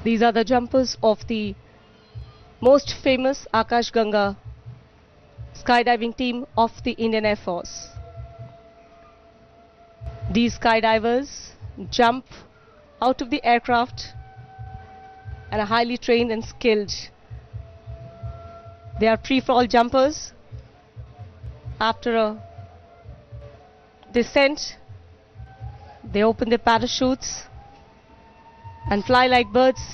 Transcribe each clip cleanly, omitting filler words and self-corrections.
These are the jumpers of the most famous Akash Ganga skydiving team of the Indian Air Force. These skydivers jump out of the aircraft and are highly trained and skilled. They are free-fall jumpers. After a descent, they open their parachutes and fly like birds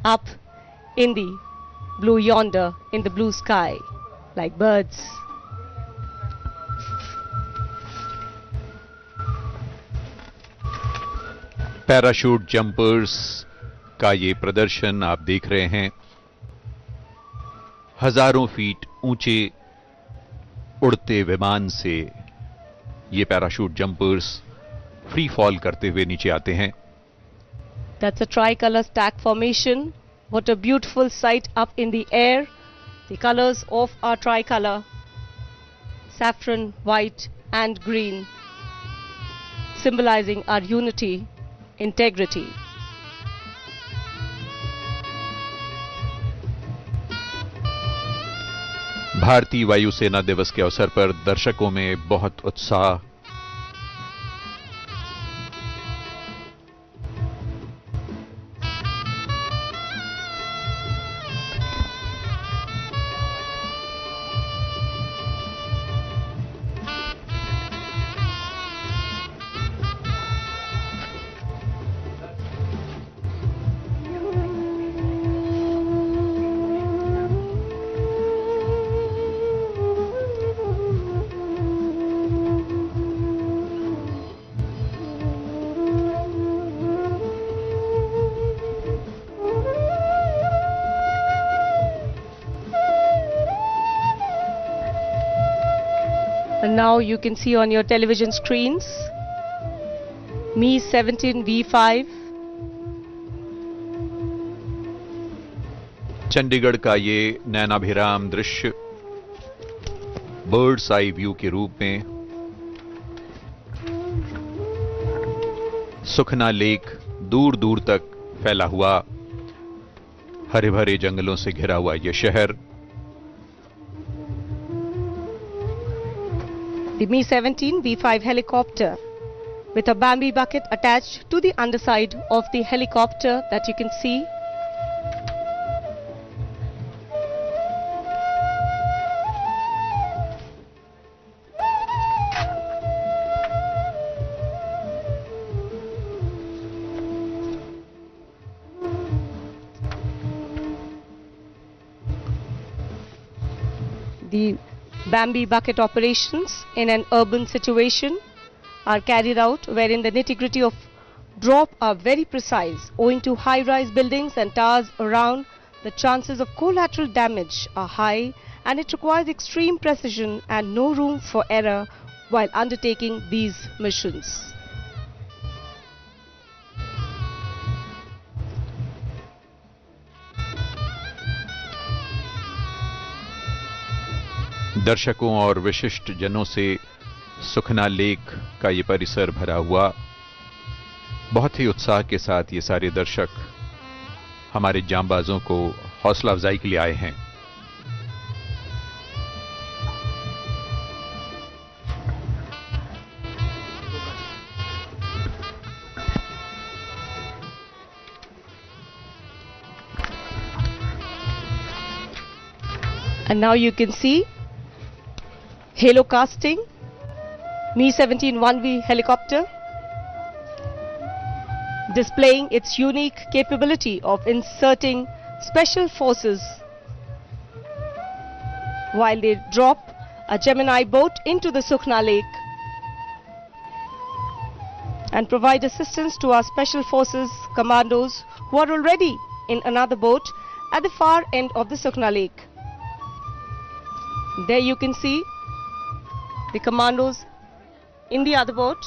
up in the blue yonder, in the blue sky, like birds. Parachute jumpers का ये प्रदर्शन आप देख रहे हैं। हजारों feet ऊंचे उड़ते विमान से ये पैराशूट जंपर्स फ्री फॉल करते हुए नीचे आते हैं। That's a tricolor stack formation. What a beautiful sight up in the air. The colors of our tricolor, saffron, white and green, symbolizing our unity, integrity. भारतीय वायुसेना दिवस के अवसर पर दर्शकों में बहुत उत्साह। And now you can see on your television screens Mi-17 V5. Chandigarh का ये नैनाभिराम दृश्य बर्ड्स आई व्यू के रूप में सुखना लेक दूर दूर तक फैला हुआ, हरे भरे जंगलों से घिरा हुआ यह शहर। The Mi-17 V5 helicopter with a bamboo bucket attached to the underside of the helicopter that you can see. The bamboo bucket operations in an urban situation are carried out wherein the nitty-gritty of drop are very precise. Owing to high-rise buildings and towers around, the chances of collateral damage are high and it requires extreme precision and no room for error while undertaking these missions. दर्शकों और विशिष्ट जनों से सुखना lake का ये परिसर भरा हुआ। बहुत ही उत्साह के साथ ये सारे दर्शक हमारे जांबाजों को हौसला अफजाई के लिए आए हैं। And now you can see halo casting, Mi-17 1V helicopter, displaying its unique capability of inserting special forces while they drop a Gemini boat into the Sukhna Lake and provide assistance to our special forces commandos who are already in another boat at the far end of the Sukhna Lake. There you can see the commandos in the other boat.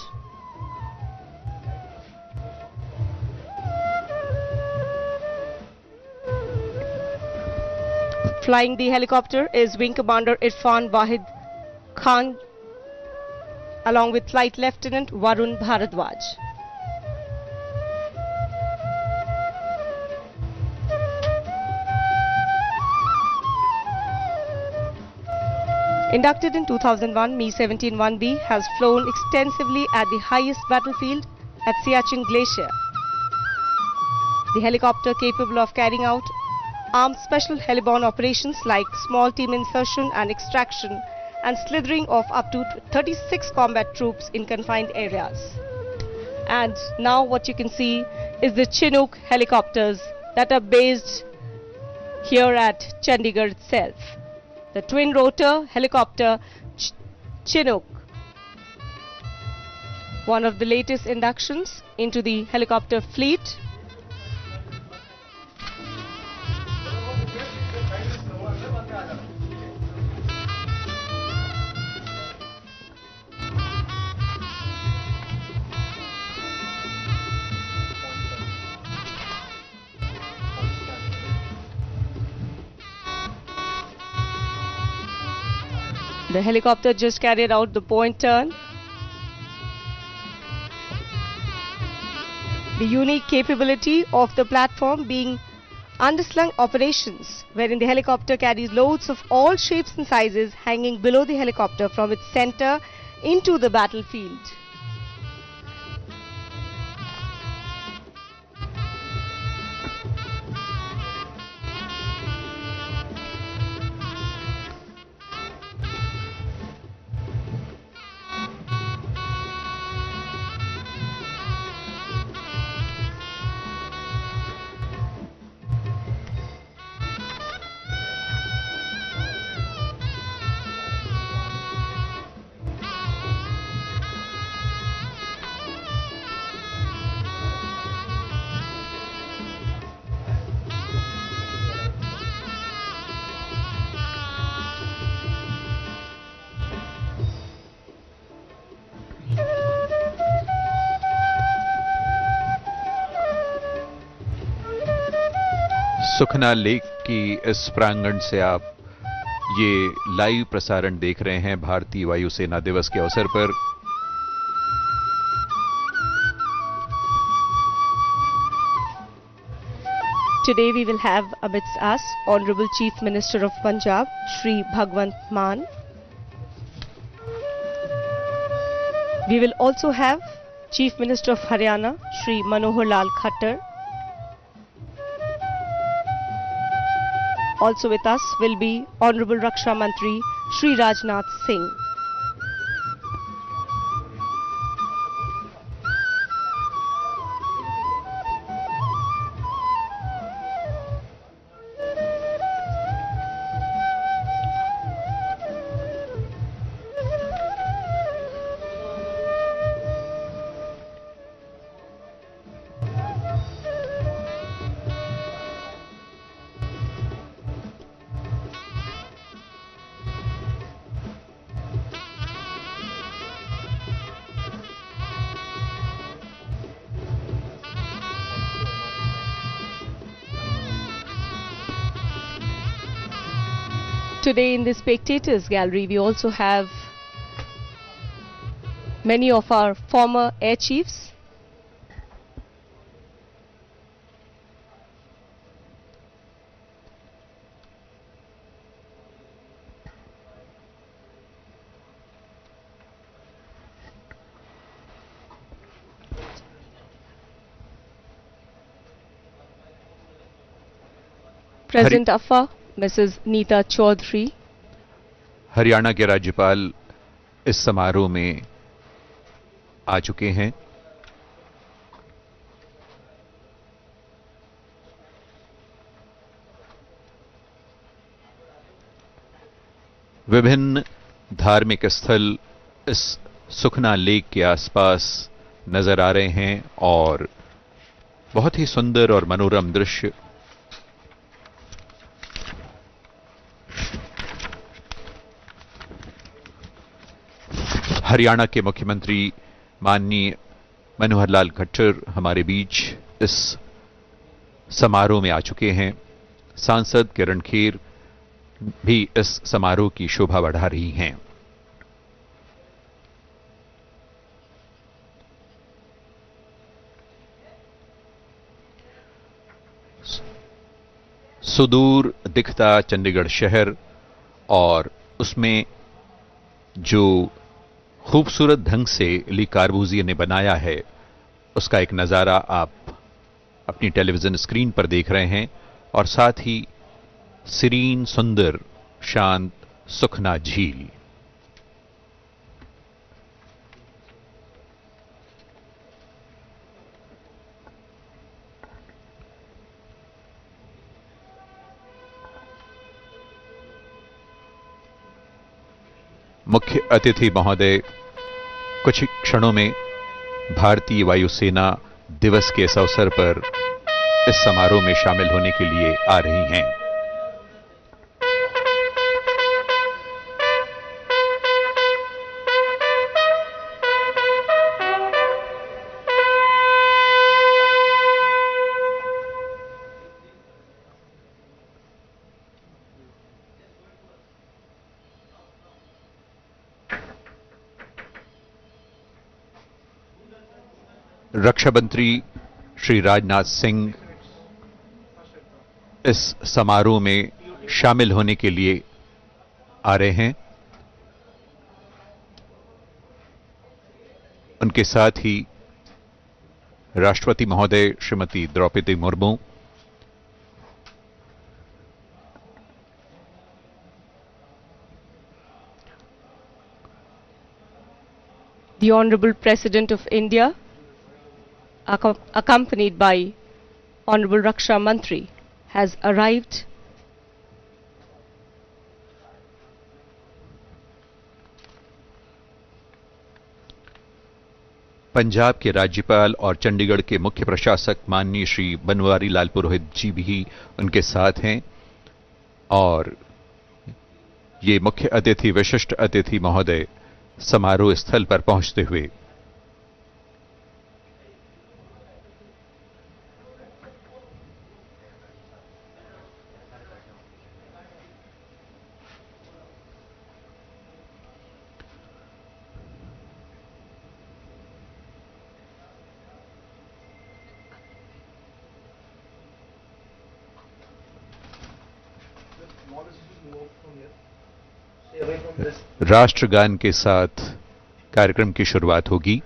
Flying the helicopter is Wing Commander Irfan Wahid Khan along with Flight Lieutenant Varun Bharadwaj. Inducted in 2001, Mi-17-1B has flown extensively at the highest battlefield at Siachen Glacier. The helicopter capable of carrying out armed special heliborne operations like small team insertion and extraction and slithering of up to 36 combat troops in confined areas. And now what you can see is the Chinook helicopters that are based here at Chandigarh itself. The twin rotor helicopter Chinook, one of the latest inductions into the helicopter fleet. The helicopter just carried out the point turn. The unique capability of the platform being underslung operations, wherein the helicopter carries loads of all shapes and sizes hanging below the helicopter from its center into the battlefield. Sukhna lake की इस प्रांगण से आप ये live प्रसारण देख रहे हैं भारतीय वायुसेना दिवस के अवसर पर। Today we will have amidst us Honorable Chief Minister of Punjab, Shri Bhagwant Mann. We will also have Chief Minister of Haryana, Shri Manohar Lal Khattar. Also with us will be Honorable Raksha Mantri Shri Rajnath Singh. Today in the spectators gallery we also have many of our former air chiefs. President Affa, Mrs. Neeta Chaudhary. Haryana के राज्यपाल इस समारोह में आ चुके हैं। विभिन्न धार्मिक स्थल इस सुखना लेक के आसपास नजर आ रहे हैं और बहुत ही सुंदर और मनोरम दृश्य। हरियाणा के मुख्यमंत्री माननीय मनोहर लाल खट्टर हमारे बीच इस समारोह में आ चुके हैं। सांसद किरण खेर भी इस समारोह की शोभा बढ़ा रही हैं। सुदूर दिखता चंडीगढ़ शहर और उसमें जो खूबसूरत ढंग से ली कार्बूजिए ने बनाया है, उसका एक नज़ारा आप अपनी टेलीविजन स्क्रीन पर देख रहे हैं, और साथ ही सीरीन, सुंदर, शांत, सुखना झील। मुख्य अतिथि महोदय कुछ ही क्षणों में भारतीय वायुसेना दिवस के इस अवसर पर इस समारोह में शामिल होने के लिए आ रही हैं। रक्षा मंत्री श्री राजनाथ सिंह इस समारोह में शामिल होने के लिए आ रहे हैं। उनके साथ ही राष्ट्रपति महोदय Shrimati Draupadi Murmu, the Honorable President of India, accompanied by Honorable Raksha Mantri, has arrived. Punjab के राज्यपाल और चंडीगढ़ के मुख्य प्रशासक माननीय श्री बनवारी लाल पुरोहित जी भी उनके साथ हैं, और ये मुख्य अतिथि, विशिष्ट अतिथि महोदय समारोह स्थल पर पहुंचते हुए राष्ट्रगान के साथ कार्यक्रम की शुरुआत होगी।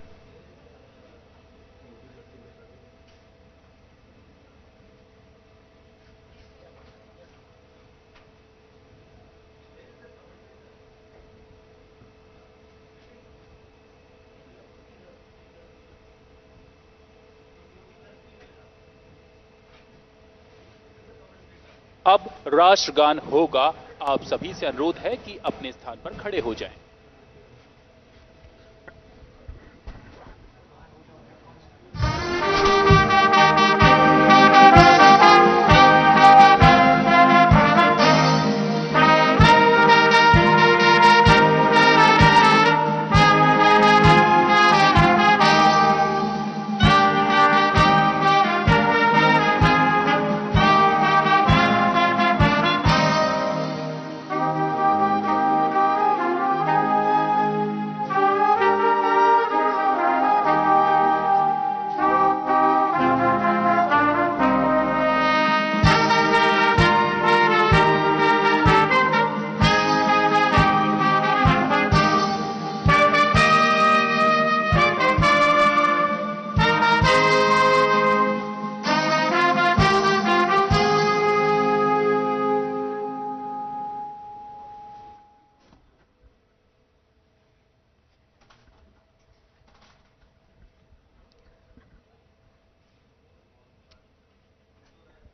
अब राष्ट्रगान होगा। आप सभी से अनुरोध है कि अपने स्थान पर खड़े हो जाएं।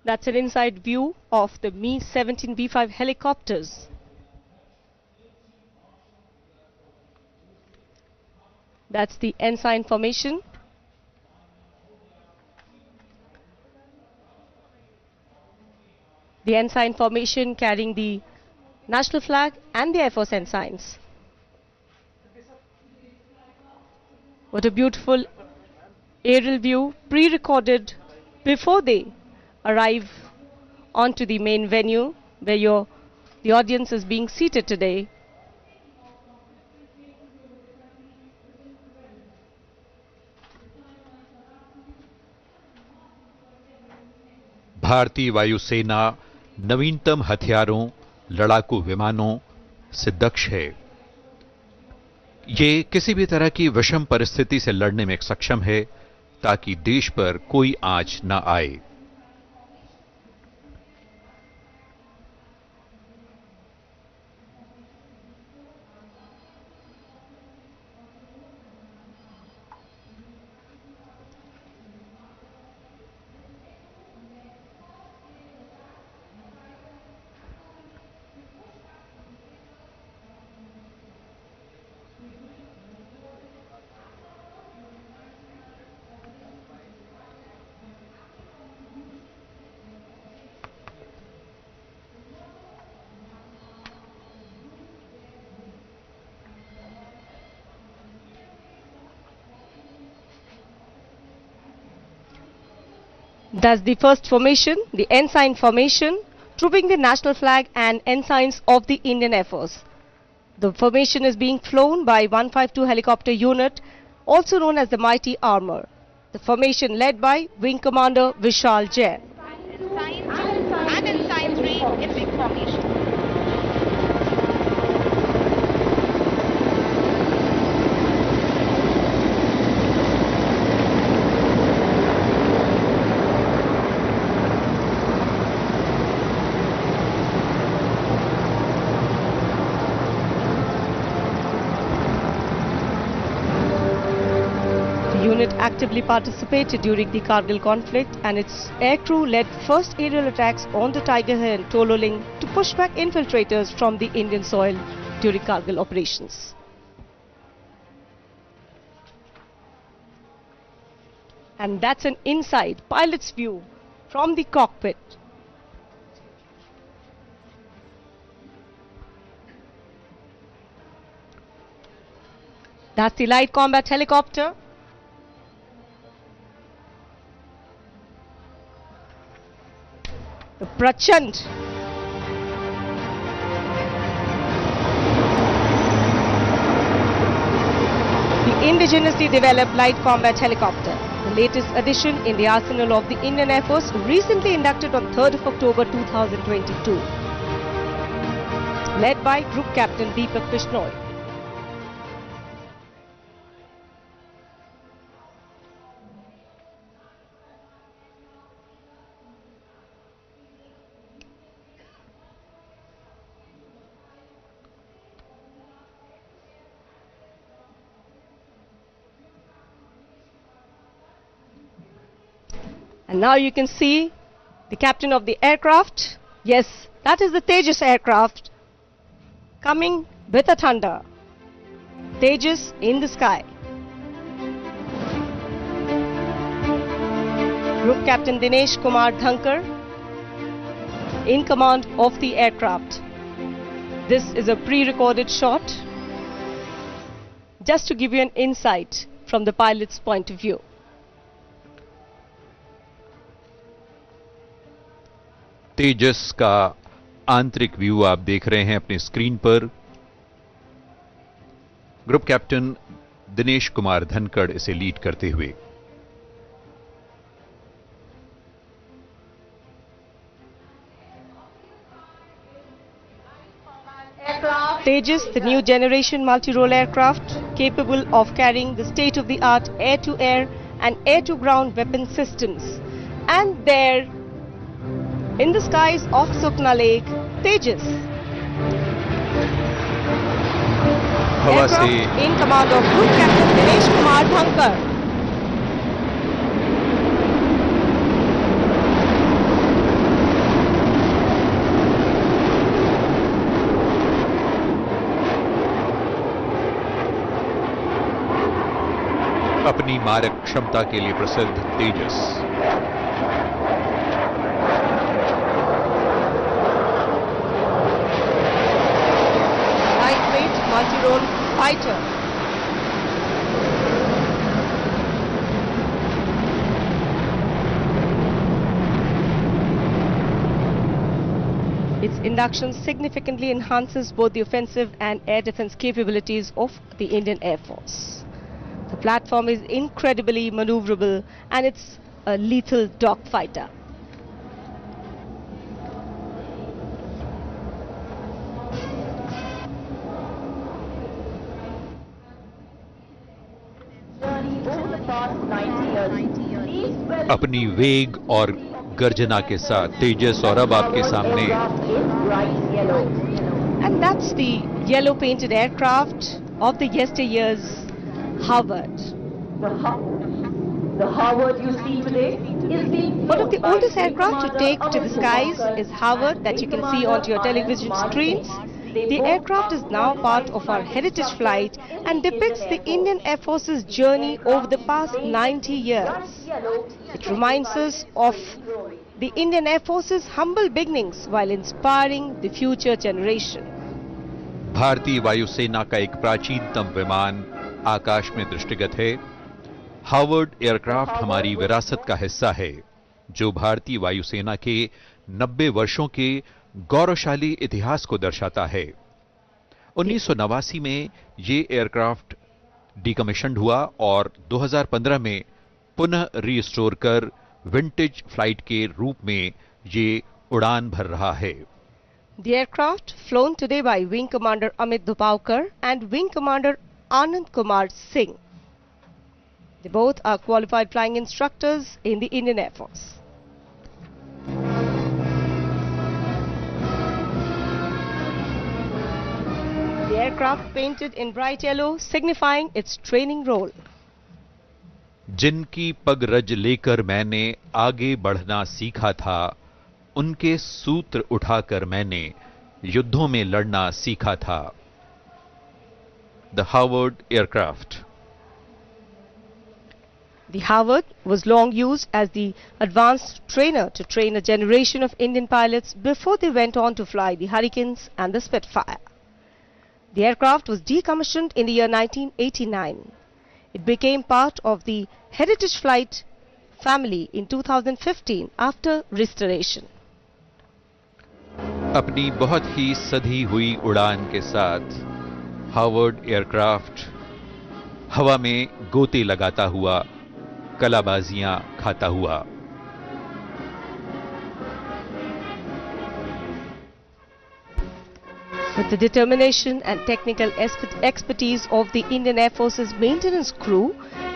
That's an inside view of the Mi-17 B-5 helicopters. That's the ensign formation. The ensign formation carrying the national flag and the Air Force ensigns. What a beautiful aerial view, pre-recorded before they arrive onto the main venue where the audience is being seated today. भारतीय वायुसेना नवीनतम हथियारों, लड़ाकू विमानों से दक्ष है। ये किसी भी तरह की विषम परिस्थिति से लड़ने में सक्षम है ताकि देश पर कोई आंच न आए। Thus the first formation, the ensign formation, trooping the national flag and ensigns of the Indian Air Force. The formation is being flown by 152 helicopter unit, also known as the Mighty Armor. The formation led by Wing Commander Vishal Jain. And ensign 3 in big formation. The unit actively participated during the Kargil conflict and its aircrew led first aerial attacks on the Tiger Hill and Tololing to push back infiltrators from the Indian soil during Kargil operations. And that's an inside pilot's view from the cockpit. That's the light combat helicopter. The Prachand. The indigenously developed light combat helicopter, the latest addition in the arsenal of the Indian Air Force, recently inducted on 3rd of October 2022. Led by Group Captain Deepak Bishnoi. And now you can see the captain of the aircraft. Yes, that is the Tejas aircraft coming with a thunder. Tejas in the sky. Group Captain Dinesh Kumar Dhankar in command of the aircraft. This is a pre-recorded shot just to give you an insight from the pilot's point of view. तेजस का आंतरिक view आप देख रहे हैं अपनी screen पर। Group captain Dinesh Kumar Dhankhar इसे lead करते हुए। Tejas, the new generation multi-role aircraft capable of carrying the state-of-the-art air-to-air and air-to-ground weapon systems. And there, in the skies of Sukna Lake, Tejas. हवा से in command of Group Captain Dinesh Kumar Dhankar. अपनी मारक क्षमता के लिए प्रसिद्ध तेजस Lightweight multi-role fighter. Its induction significantly enhances both the offensive and air defense capabilities of the Indian Air Force. The platform is incredibly maneuverable and it's a lethal dogfighter. अपनी वेग और गर्जना के साथ तेजस और अब आपके सामने And that's the yellow painted aircraft of the yesteryears, Howard. The Howard you see today is being One of the oldest aircraft to take to the skies is Howard, that you can see onto your television screens. The aircraft is now part of our heritage flight and depicts the Indian Air Force's journey over the past 90 years. It reminds us of the Indian Air Force's humble beginnings while inspiring the future generation. भारतीय वायुसेना का एक प्राचीनतम विमान आकाश में दृष्टिगत है। Howard aircraft हमारी विरासत का हिस्सा है, जो भारतीय वायुसेना के 90 वर्षों के गौरवशाली इतिहास को दर्शाता है। 1989 में ये एयरक्राफ्ट डीकमीशन्ड हुआ और 2015 में पुनः रीस्टोर कर विंटेज फ्लाइट के रूप में ये उड़ान भर रहा है। The aircraft, flown today by Wing Commander Amit Dhupavkar and Wing Commander Anand Kumar Singh. They both are qualified flying instructors in the Indian Air Force. The aircraft painted in bright yellow, signifying its training role. जिनकी पग रज लेकर मैंने आगे बढ़ना सीखा था, उनके सूत्र उठाकर मैंने युद्धों में लड़ना सीखा था। The Howard aircraft. The Howard was long used as the advanced trainer to train a generation of Indian pilots before they went on to fly the Hurricanes and the Spitfire. The aircraft was decommissioned in the year 1989. It became part of the Heritage Flight family in 2015 after restoration. अपनी बहुत ही सधी हुई उड़ान के साथ Howard aircraft हवा में गोते लगाता हुआ, कलाबाजियां खाता हुआ। With the determination and technical expertise of the Indian Air Force's maintenance crew,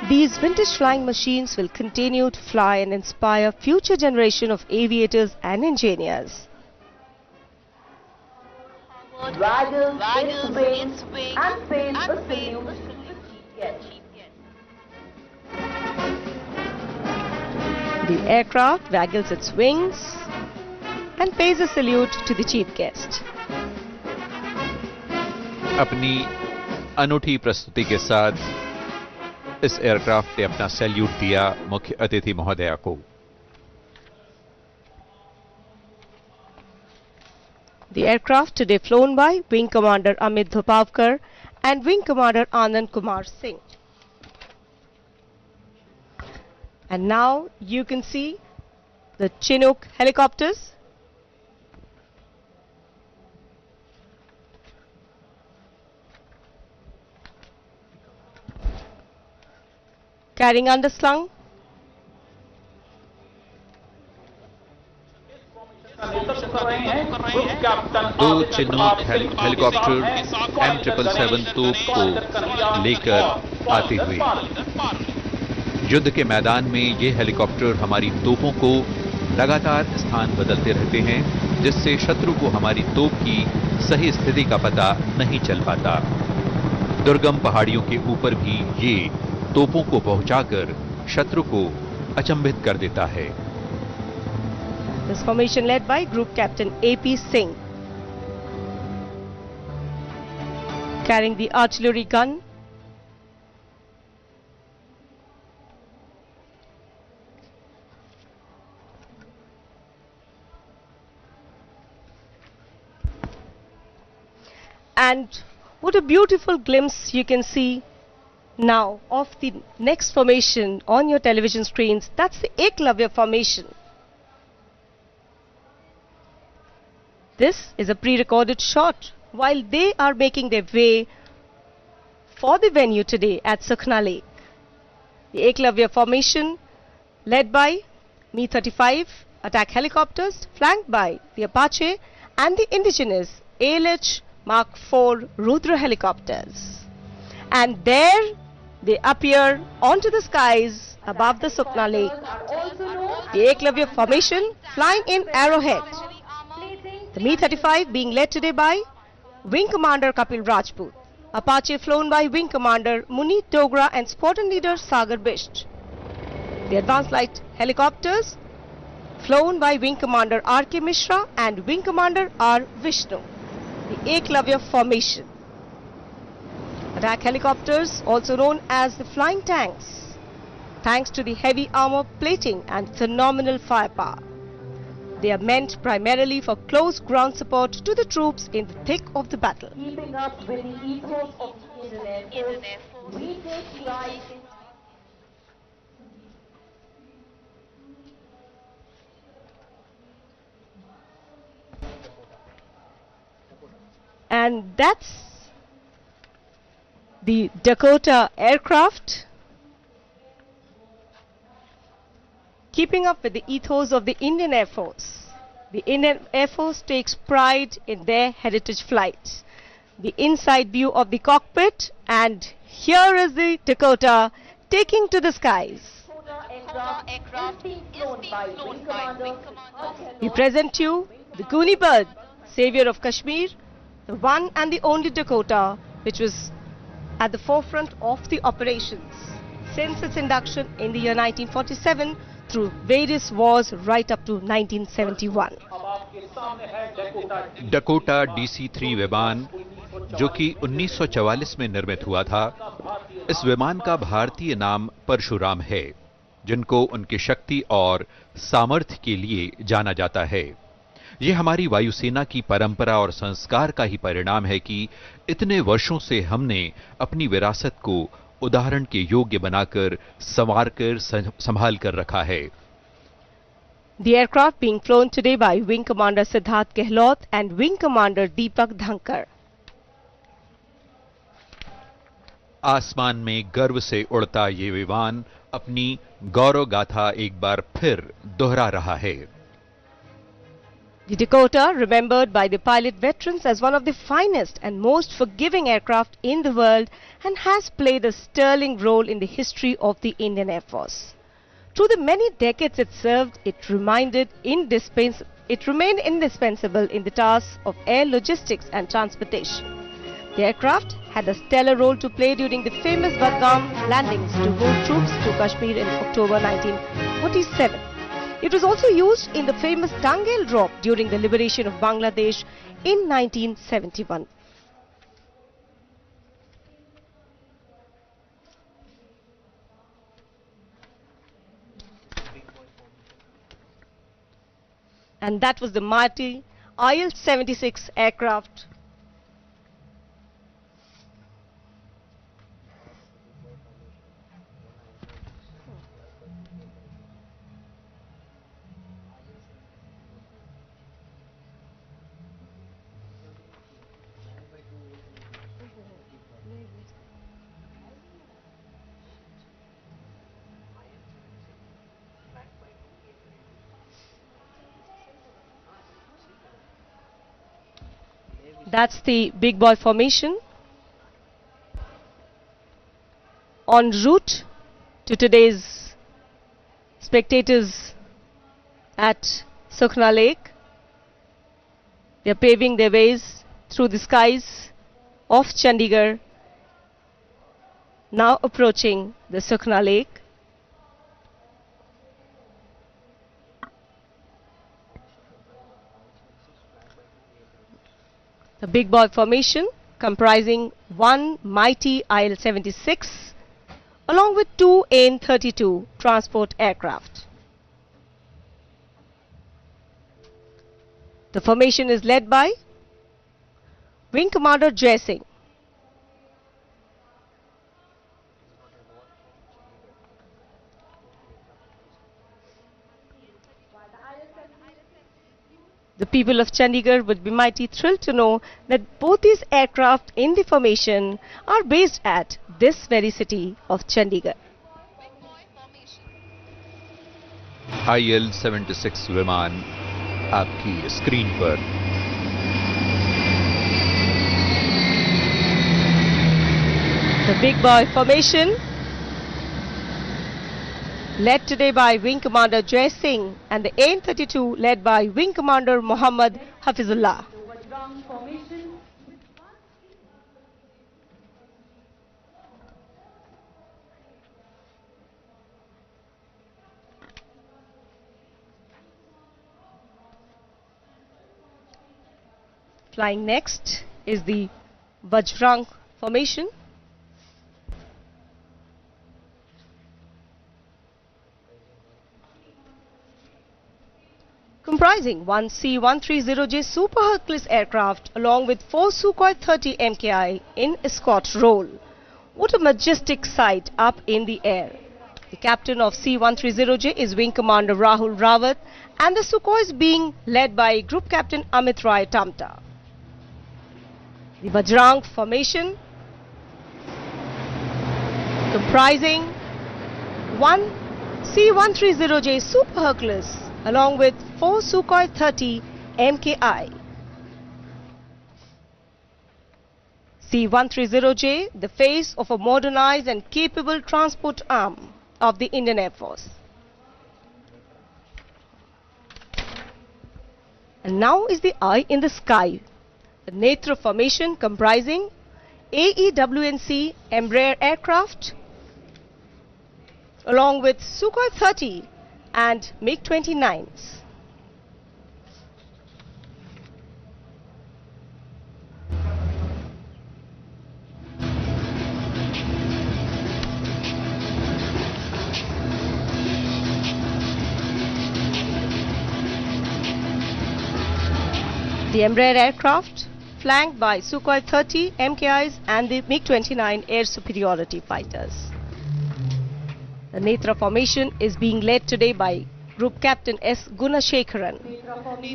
these vintage flying machines will continue to fly and inspire future generation of aviators and engineers. waggles its wings and pays a salute to the chief guest. The aircraft waggles its wings and pays a salute to the chief guest. अपनी अनूठी प्रस्तुति के साथ इस aircraft ने अपना salute दिया मुख्य अतिथि महोदया को। The aircraft today flown by Wing Commander Amit Dhupavkar and Wing Commander Anand Kumar Singh. And now you can see the Chinook helicopters. Carrying underslung. दो चिनूक हेलीकॉप्टर M777 तोप को लेकर आते हुए युद्ध के मैदान में ये हेलीकॉप्टर हमारी तोपों को लगातार स्थान बदलते रहते हैं, जिससे शत्रु को हमारी तोप की सही स्थिति का पता नहीं चल पाता। दुर्गम पहाड़ियों के ऊपर भी ये तोपों को पहुंचाकर शत्रु को अचंभित कर देता है। This formation led by Group Captain AP Singh, carrying the artillery gun. And what a beautiful glimpse you can see now of the next formation on your television screens. That's the Eklavya formation. This is a pre-recorded shot while they are making their way for the venue today at Sukhna Lake. The Eklavya formation led by Mi-35 attack helicopters flanked by the Apache and the indigenous ALH Mark IV Rudra helicopters. And there They appear onto the skies above the Sukna Lake. Also known The Eklavya formation flying in arrowhead. The Mi-35 being led today by Wing Commander Kapil Rajput. Apache flown by Wing Commander Munit Dogra and Squadron Leader Sagar Bisht. The advanced light helicopters flown by Wing Commander R.K. Mishra and Wing Commander R. Vishnu. The Eklavya formation. Attack helicopters, also known as the flying tanks, thanks to the heavy armor plating and phenomenal firepower. They are meant primarily for close ground support to the troops in the thick of the battle. keeping up with the ethos of the Indian Air Force, we take pride in And that's the Dakota aircraft, keeping up with the ethos of the Indian Air Force. The Indian Air Force takes pride in their heritage flights. The inside view of the cockpit, and here is the Dakota taking to the skies. aircraft is being flown by Wing Commander. We present you the Goonie Bird, savior of Kashmir, the one and the only Dakota, which was at the forefront of the operations since its induction in the year 1947 through various wars right up to 1971. Dakota DC-3 विमान जो कि 1944 में निर्मित हुआ था, इस विमान का भारतीय नाम परशुराम है, जिनको उनकी शक्ति और सामर्थ्य के लिए जाना जाता है। यह हमारी वायुसेना की परंपरा और संस्कार का ही परिणाम है कि इतने वर्षों से हमने अपनी विरासत को उदाहरण के योग्य बनाकर संवार कर संभाल कर रखा है। The aircraft being flown today by Wing Commander Siddharth Gehlot and Wing Commander Deepak Dhankar. आसमान में गर्व से उड़ता ये विमान अपनी गौरव गाथा एक बार फिर दोहरा रहा है। The Dakota, remembered by the pilot veterans as one of the finest and most forgiving aircraft in the world, and has played a sterling role in the history of the Indian Air Force. Through the many decades it served, it remained indispensable in the tasks of air logistics and transportation. The aircraft had a stellar role to play during the famous Badgaum landings to move troops to Kashmir in October 1947. It was also used in the famous Tangel drop during the liberation of Bangladesh in 1971. And that was the mighty IL-76 aircraft. That's the big boy formation en route to today's spectators at Sukna Lake. They are paving their ways through the skies of Chandigarh, now approaching the Sukna Lake. The big boy formation comprising one mighty IL-76 along with two AN-32 transport aircraft. The formation is led by Wing Commander Jai Singh. The people of Chandigarh would be mighty thrilled to know that both these aircraft in the formation are based at this very city of Chandigarh. IL-76 विमान आपकी screen पर। The big boy formation led today by Wing Commander Jai Singh, and the AN-32 led by Wing Commander Mohammad Hafizullah. Flying next is the Vajrang formation. Comprising one C-130J Super Hercules aircraft along with 4 Sukhoi 30 MKI in escort role. What a majestic sight up in the air. The captain of C-130J is Wing Commander Rahul Rawat, and the Sukhoi is being led by Group Captain Amit Rai Tamta. The Vajrang formation comprising one C-130J Super Hercules along with 4 Sukhoi 30 MKI. C-130J, the face of a modernized and capable transport arm of the Indian Air Force. And now is the eye in the sky. The Netra formation comprising AEWNC Embraer aircraft along with Sukhoi 30 and MiG-29s. The Embraer aircraft flanked by Sukhoi 30 MKIs and the MiG-29 air superiority fighters. The Netra formation is being led today by Group Captain S. Gunashekharan.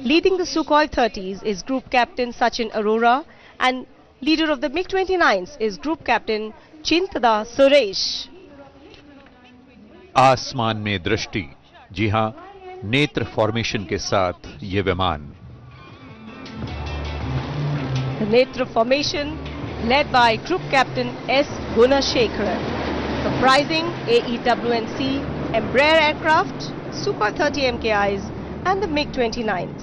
Leading the Sukhoi 30s is Group Captain Sachin Arora, and leader of the MiG-29s is Group Captain Chintada Suresh. आसमान में दृष्टि, जी हां, नेत्र formation के साथ ये विमान. The Netra formation led by Group Captain S. Gunashekharan, comprising AEWNC Embraer aircraft, Sukhoi 30 MKIs and the MiG-29s.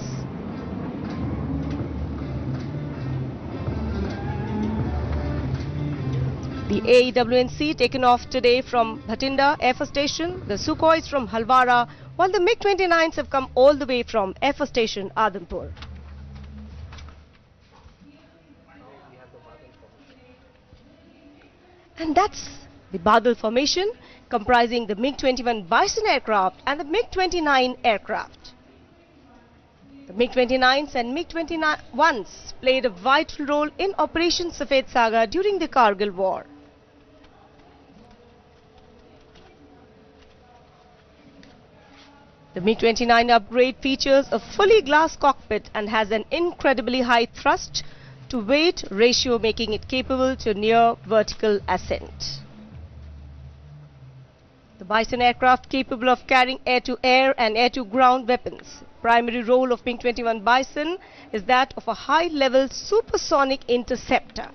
The AEWNC taken off today from Bhatinda Air Force Station, the Sukhois from Halwara, while the MiG-29s have come all the way from Air Force Station Adhampur. And that's the Badal formation comprising the MiG-21 Bison aircraft and the MiG-29 aircraft. The MiG-29s and MiG-21s played a vital role in Operation Safed Saga during the Kargil War. The MiG-29 upgrade features a fully glass cockpit and has an incredibly high thrust to weight ratio, making it capable to near vertical ascent. The Bison aircraft capable of carrying air-to-air and air-to-ground weapons. Primary role of MiG-21 Bison is that of a high-level supersonic interceptor.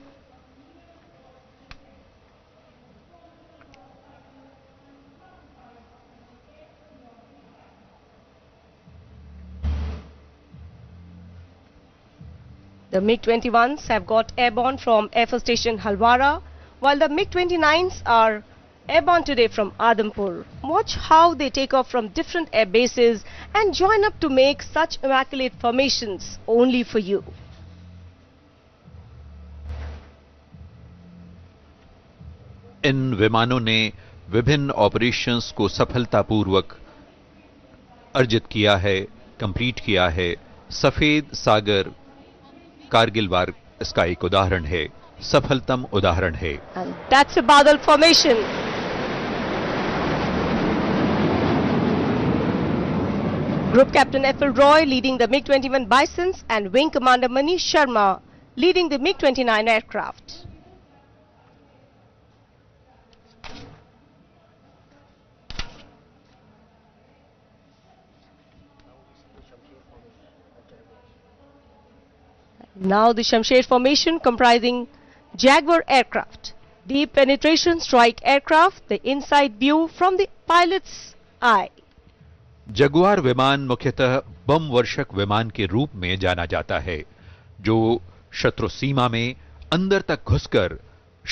The MiG-21s have got airborne from Air Force Station Halwara, while the MiG-29s are airborne today from Adhampur. Watch how they take off from different air bases and join up to make such immaculate formations only for you. इन विमानों ने विभिन्न operations को सफलतापूर्वक अर्जित किया है, complete किया है. सफेद सागर कारगिल वार इसका एक उदाहरण है, सफलतम उदाहरण है. And that's a Badal formation. Group Captain F.L. Roy leading the MiG-21 Bisons and Wing Commander Manish Sharma leading the MiG-29 aircraft. Now the Shamsher formation comprising Jaguar aircraft, deep penetration strike aircraft, the inside view from the pilot's eye. Jaguar विमान मुख्यतः बम वर्षक विमान के रूप में जाना जाता है, जो शत्रु सीमा में अंदर तक घुसकर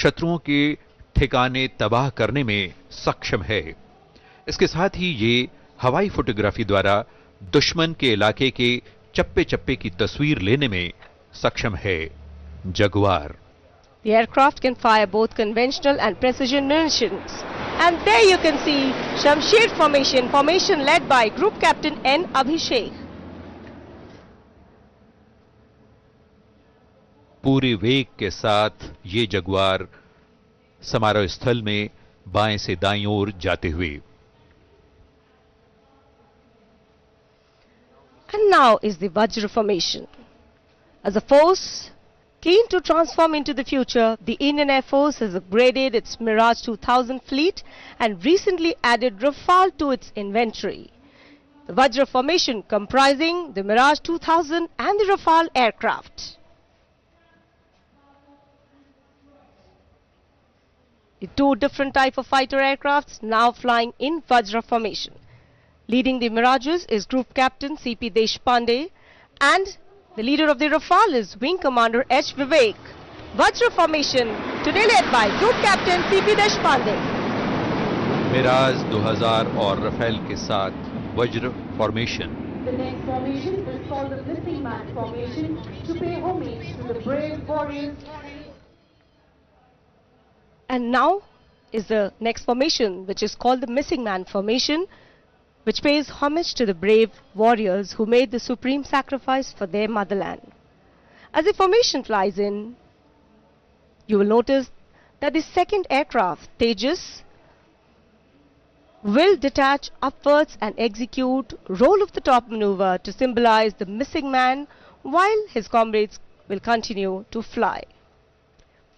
शत्रुओं के ठिकाने तबाह करने में सक्षम है। इसके साथ ही ये हवाई फोटोग्राफी द्वारा दुश्मन के इलाके के चप्पे चप्पे की तस्वीर लेने में सक्षम है। Jaguar The aircraft can fire both conventional and precision munitions. And there you can see Shamsher formation led by Group Captain N. Abhishek. पूरे वेग के साथ ये जगुआर समारोह स्थल में बाएं से दाईं ओर जाते हुए। And now is the Vajra formation. As a force keen to transform into the future, the Indian Air Force has upgraded its Mirage 2000 fleet and recently added Rafale to its inventory. The Vajra formation comprising the Mirage 2000 and the Rafale aircraft. The two different type of fighter aircrafts now flying in Vajra formation. Leading the Mirages is Group Captain C.P. Deshpande and the leader of the Rafale is Wing Commander H. Vivek. Vajra formation today led by Group Captain C.P. Deshpande. Miraj 2000 और Rafale के साथ वज्र formation. The next formation is called the Missing Man formation to pay homage to the brave warriors. And now is the next formation, which is called the Missing Man formation, which pays homage to the brave warriors who made the supreme sacrifice for their motherland. As the formation flies in, you will notice that the second aircraft, Tejas, will detach upwards and execute roll of the top maneuver to symbolize the missing man, while his comrades will continue to fly.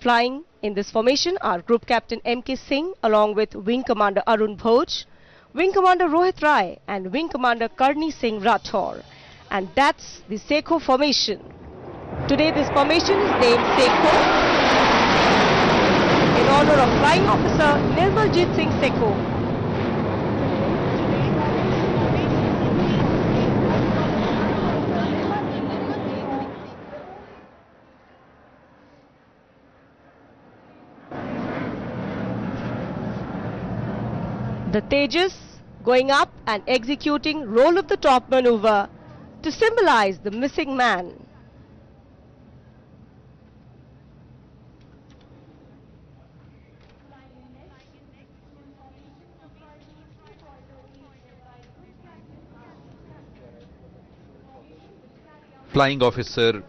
Flying in this formation are Group Captain M.K. Singh along with Wing Commander Arun Bhoj, Wing Commander Rohit Rai and Wing Commander Karni Singh Rathore. And that's the Sekho formation. Today this formation is named Sekho in honor of Flying Officer Nirmaljit Singh Sekho. The Tejas going up and executing roll of the top maneuver to symbolize the missing man. Flying officer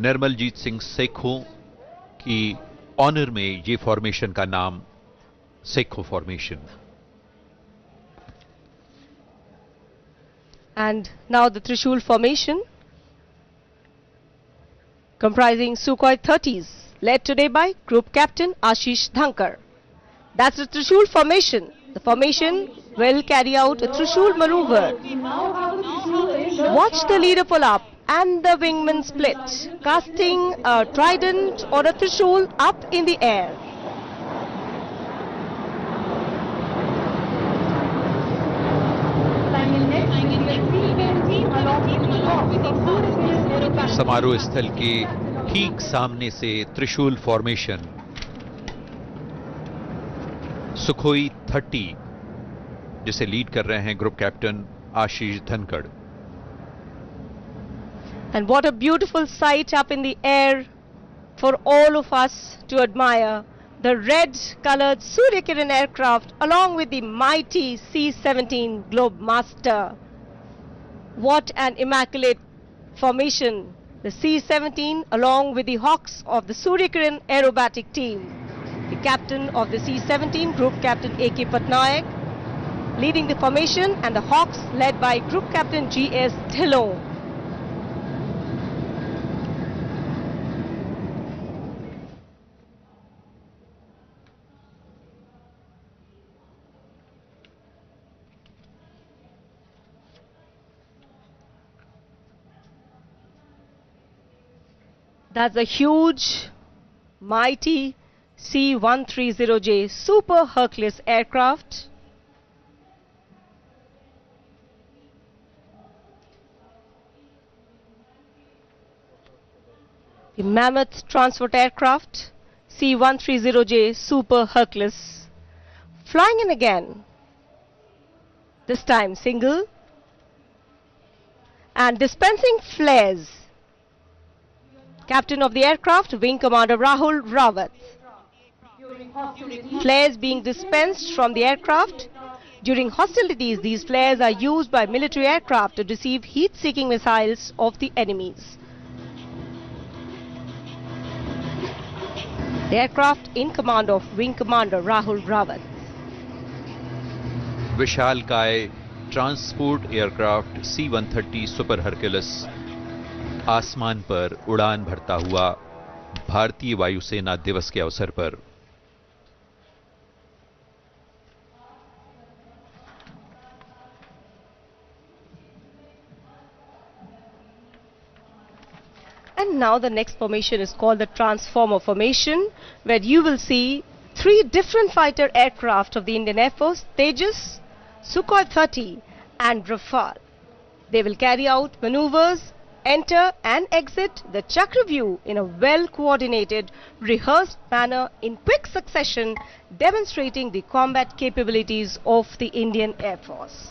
Nirmaljit Singh Sekhon की honour में ये formation का नाम Sekhon formation. And now the Trishul formation, comprising Sukhoi 30s, led today by Group Captain Ashish Dhankar. That's the Trishul formation. The formation will carry out a Trishul maneuver. Watch the leader pull up and the wingman split, casting a trident or a Trishul up in the air. समारोह स्थल के ठीक सामने से त्रिशूल formation Sukhoi 30 जिसे lead कर रहे हैं group captain Ashish Dhankhar. And what a beautiful sight up in the air for all of us to admire. The red-colored Suryakiran aircraft along with the mighty C-17 Globemaster. What an immaculate formation. The C-17 along with the Hawks of the Suryakiran aerobatic team. The captain of the C-17, Group Captain A.K. Patnaik, leading the formation, and the Hawks led by Group Captain G.S. Dhillon. That's a huge, mighty C-130J Super Hercules aircraft. The Mammoth transport aircraft C-130J Super Hercules, flying in again, this time single, and dispensing flares. Captain of the aircraft, Wing Commander Rahul Rawat. Flares being dispensed from the aircraft. During hostilities, these flares are used by military aircraft to deceive heat-seeking missiles of the enemies. The aircraft in command of Wing Commander Rahul Rawat. विशालकाय transport aircraft C-130 super Hercules आसमान पर उड़ान भरता हुआ भारतीय वायुसेना दिवस के अवसर पर। And now the next formation is called the Transformer formation, where you will see 3 different fighter aircraft of the Indian Air Force, Tejas, Sukhoi 30 and Rafale. They will carry out maneuvers, enter and exit the Chakra view in a well-coordinated, rehearsed manner in quick succession, demonstrating the combat capabilities of the Indian Air Force.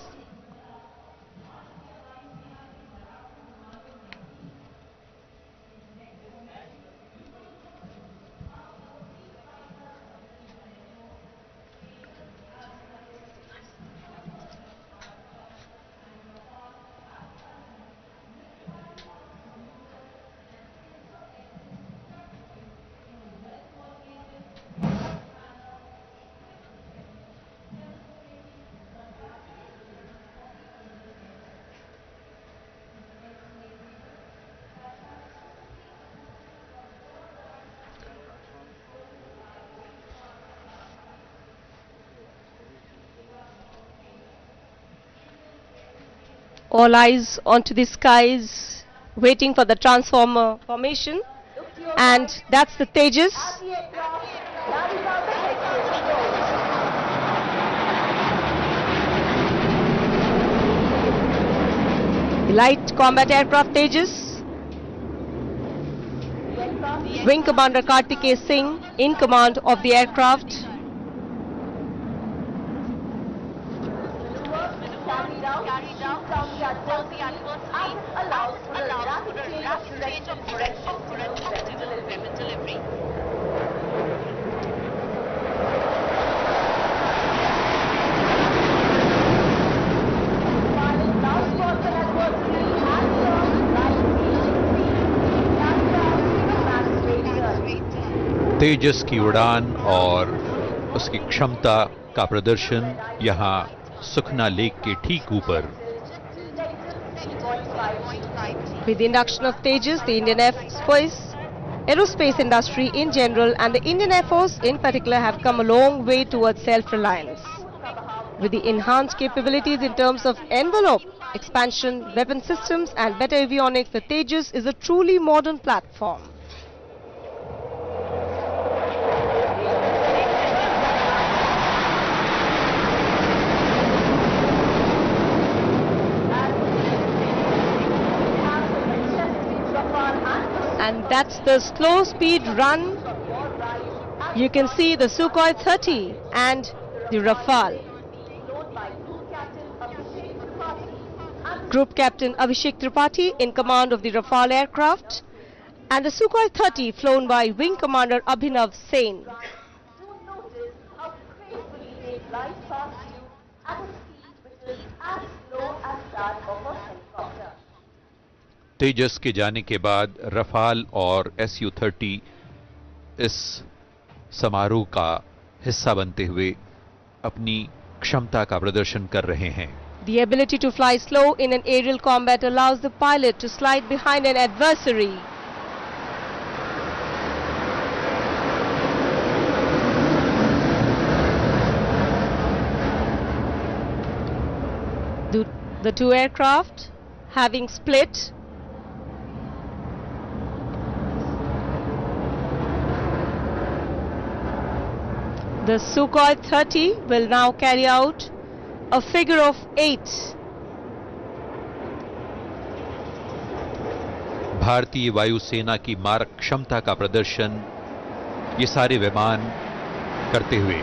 All eyes onto the skies, waiting for the transformer formation, and that's the Tejas. The light combat aircraft Tejas. Wing Commander Kartikeya Singh in command of the aircraft. Allows for a rapid change of direction for an optimal weapon delivery. तेजस की उड़ान और उसकी क्षमता का प्रदर्शन यहां सुखना lake के ठीक ऊपर। With the induction of Tejas, the Indian aerospace industry in general and the Indian Air Force in particular have come a long way towards self-reliance. With the enhanced capabilities in terms of envelope, expansion, weapon systems and better avionics, the Tejas is a truly modern platform. And that's the slow speed run. You can see the Sukhoi 30 and the Rafale. Group Captain Abhishek Tripathi in command of the Rafale aircraft and the Sukhoi 30 flown by Wing Commander Abhinav Sen. तेजस के जाने के बाद Rafale और Su-30 इस समारोह का हिस्सा बनते हुए अपनी क्षमता का प्रदर्शन कर रहे हैं। The ability to fly slow in an aerial combat allows the pilot to slide behind an adversary. The two aircraft having split. The Sukhoi 30 will now carry out a figure of 8. भारतीय वायुसेना की मारक क्षमता का प्रदर्शन ये सारे विमान करते हुए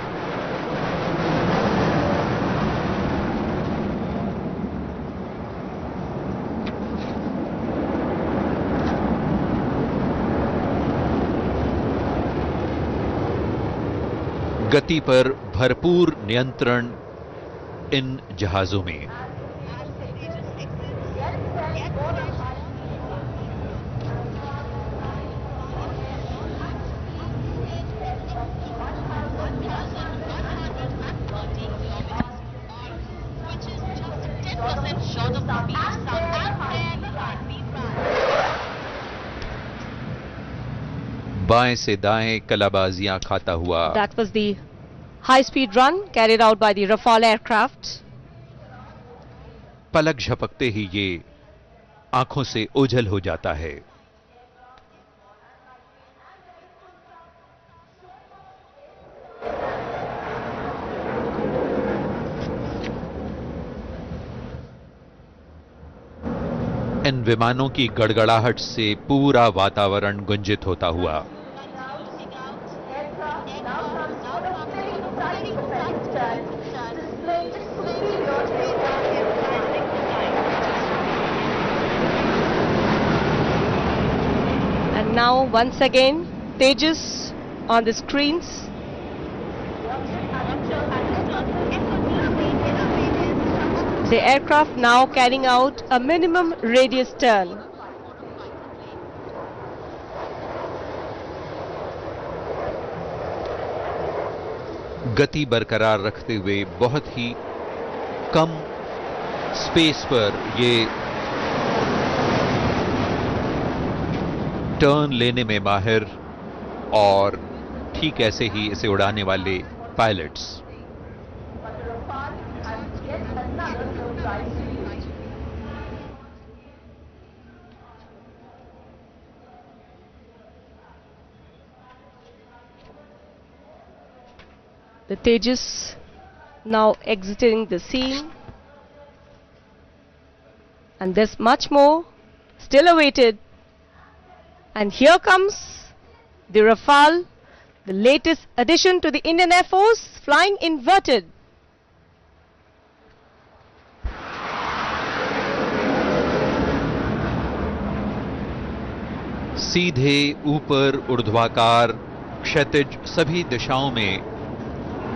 गति पर भरपूर नियंत्रण इन जहाजों में। बाएं से दाएं कलाबाजियां खाता हुआ। That was the high-speed run carried out by the Rafale aircraft. पलक झपकते ही ये आंखों से ओझल हो जाता है। इन विमानों की गड़गड़ाहट से पूरा वातावरण गुंजित होता हुआ And now once again Tejas on the screens. The aircraft now carrying out a minimum radius turn. गति बरकरार रखते हुए बहुत ही कम स्पेस पर ये टर्न लेने में माहिर और ठीक ऐसे ही इसे उड़ाने वाले pilots. The Tejas now exiting the scene, and there's much more still awaited. And here comes the Rafale, the latest addition to the Indian Air Force, flying inverted. सीधे ऊपर ऊर्ध्वाकार क्षैतिज सभी दिशाओं में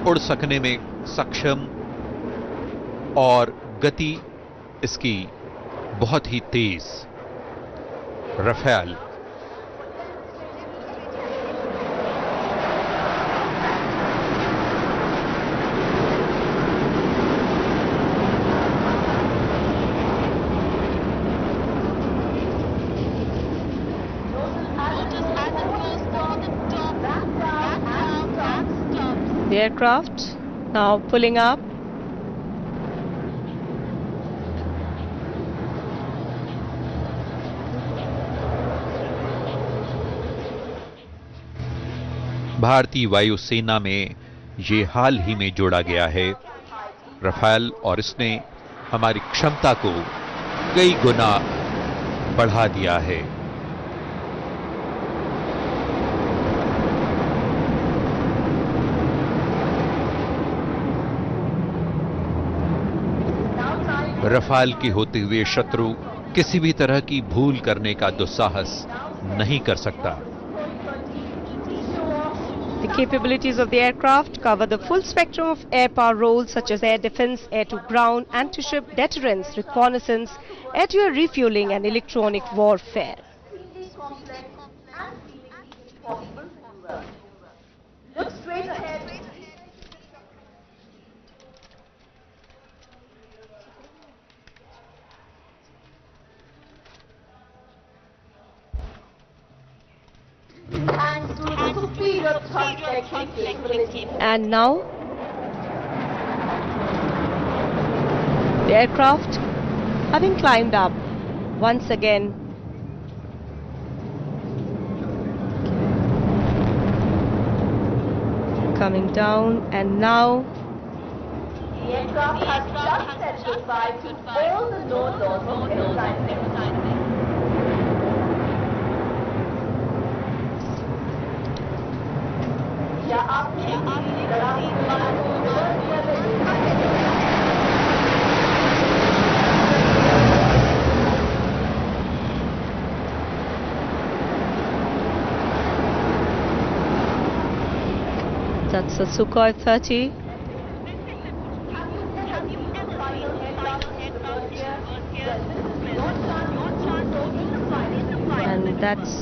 उड़ सकने में सक्षम और गति इसकी बहुत ही तेज Rafale. The aircraft now pulling up. भारतीय वायुसेना में ये हाल ही में जोड़ा गया है रफेल, और इसने हमारी क्षमता को कई गुना बढ़ा दिया है। रफाल के होते हुए शत्रु किसी भी तरह की भूल करने का दुस्साहस नहीं कर सकता। The capabilities of the aircraft cover the full spectrum of air power roles such as air defense, air-to-ground, anti-ship deterrence, reconnaissance, air-to-air refueling and electronic warfare. Look straight ahead. And to the superior thrust capability. And now the aircraft having climbed up once again. Coming down, and now The aircraft has just said goodbye to all the known laws of airline. It's a Sukhoi 30. And that's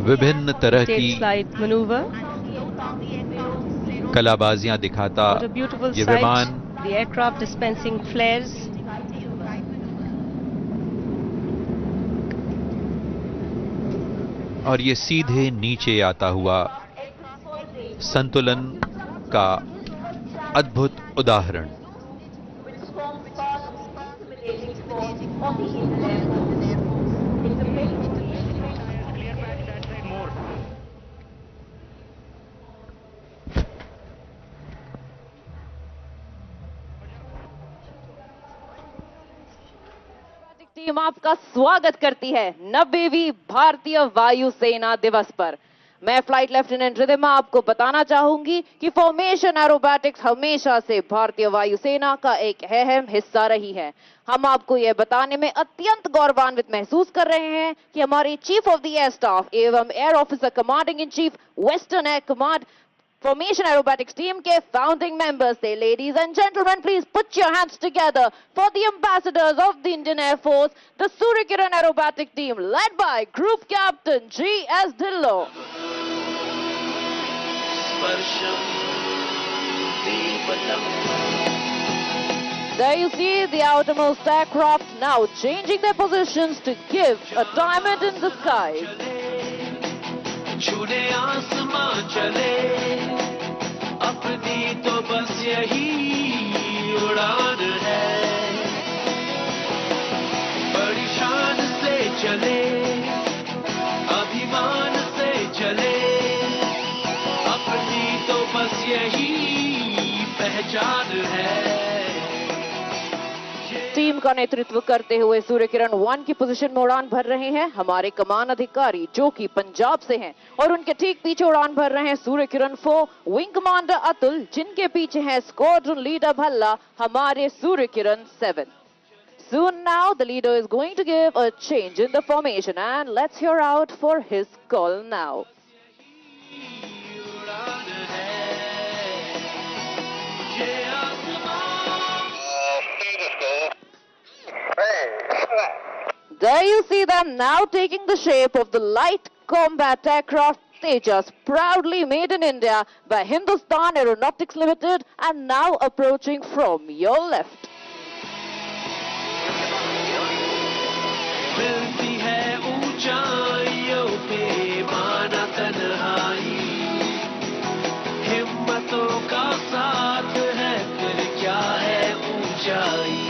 विभिन्न तरह tail की slide maneuver. कलाबाजियां दिखाता What a beautiful ये sight. विमान The aircraft dispensing flares. और ये सीधे नीचे आता हुआ संतुलन का अद्भुत उदाहरण। टीम आपका स्वागत करती है 90वीं भारतीय वायुसेना दिवस पर। मैं फ्लाइट लेफ्टिनेंट रिधिमा आपको बताना चाहूंगी कि फॉर्मेशन एरोबैटिक्स हमेशा से भारतीय वायुसेना का एक अहम हिस्सा रही है। हम आपको यह बताने में अत्यंत गौरवान्वित महसूस कर रहे हैं कि हमारे chief of the air staff एवं air officer commanding in chief western air command Formation Aerobatics team के founding members थे। Ladies and gentlemen, please put your hands together for the ambassadors of the Indian Air Force, the Suryakiran Aerobatic team led by Group Captain G.S. Dhillon. There you see the outermost aircraft now changing their positions to give a diamond in the sky. छूने आसमां चले अपनी तो बस यही उड़ान है बड़ी शान से चले अभिमान से चले अपनी तो बस यही पहचान है। टीम का नेतृत्व करते हुए सूर्यकिरण 1 की पोजीशन में उड़ान भर रहे हैं हमारे कमान अधिकारी जो कि पंजाब से हैं और उनके ठीक पीछे उड़ान भर रहे हैं सूर्यकिरण 4 विंग कमांडर अतुल जिनके पीछे है स्क्वाड्रन लीडर भल्ला हमारे सूर्यकिरण 7। Soon now the leader is going to give a change in the formation and let's hear out for his call now. There you see them now taking the shape of the light combat aircraft Tejas, proudly made in India by Hindustan Aeronautics Limited and now approaching from your left. मिलती है ऊंचाइयों पे माना तन्हाई हिम्मतों का साथ है फिर क्या है ऊंचाई।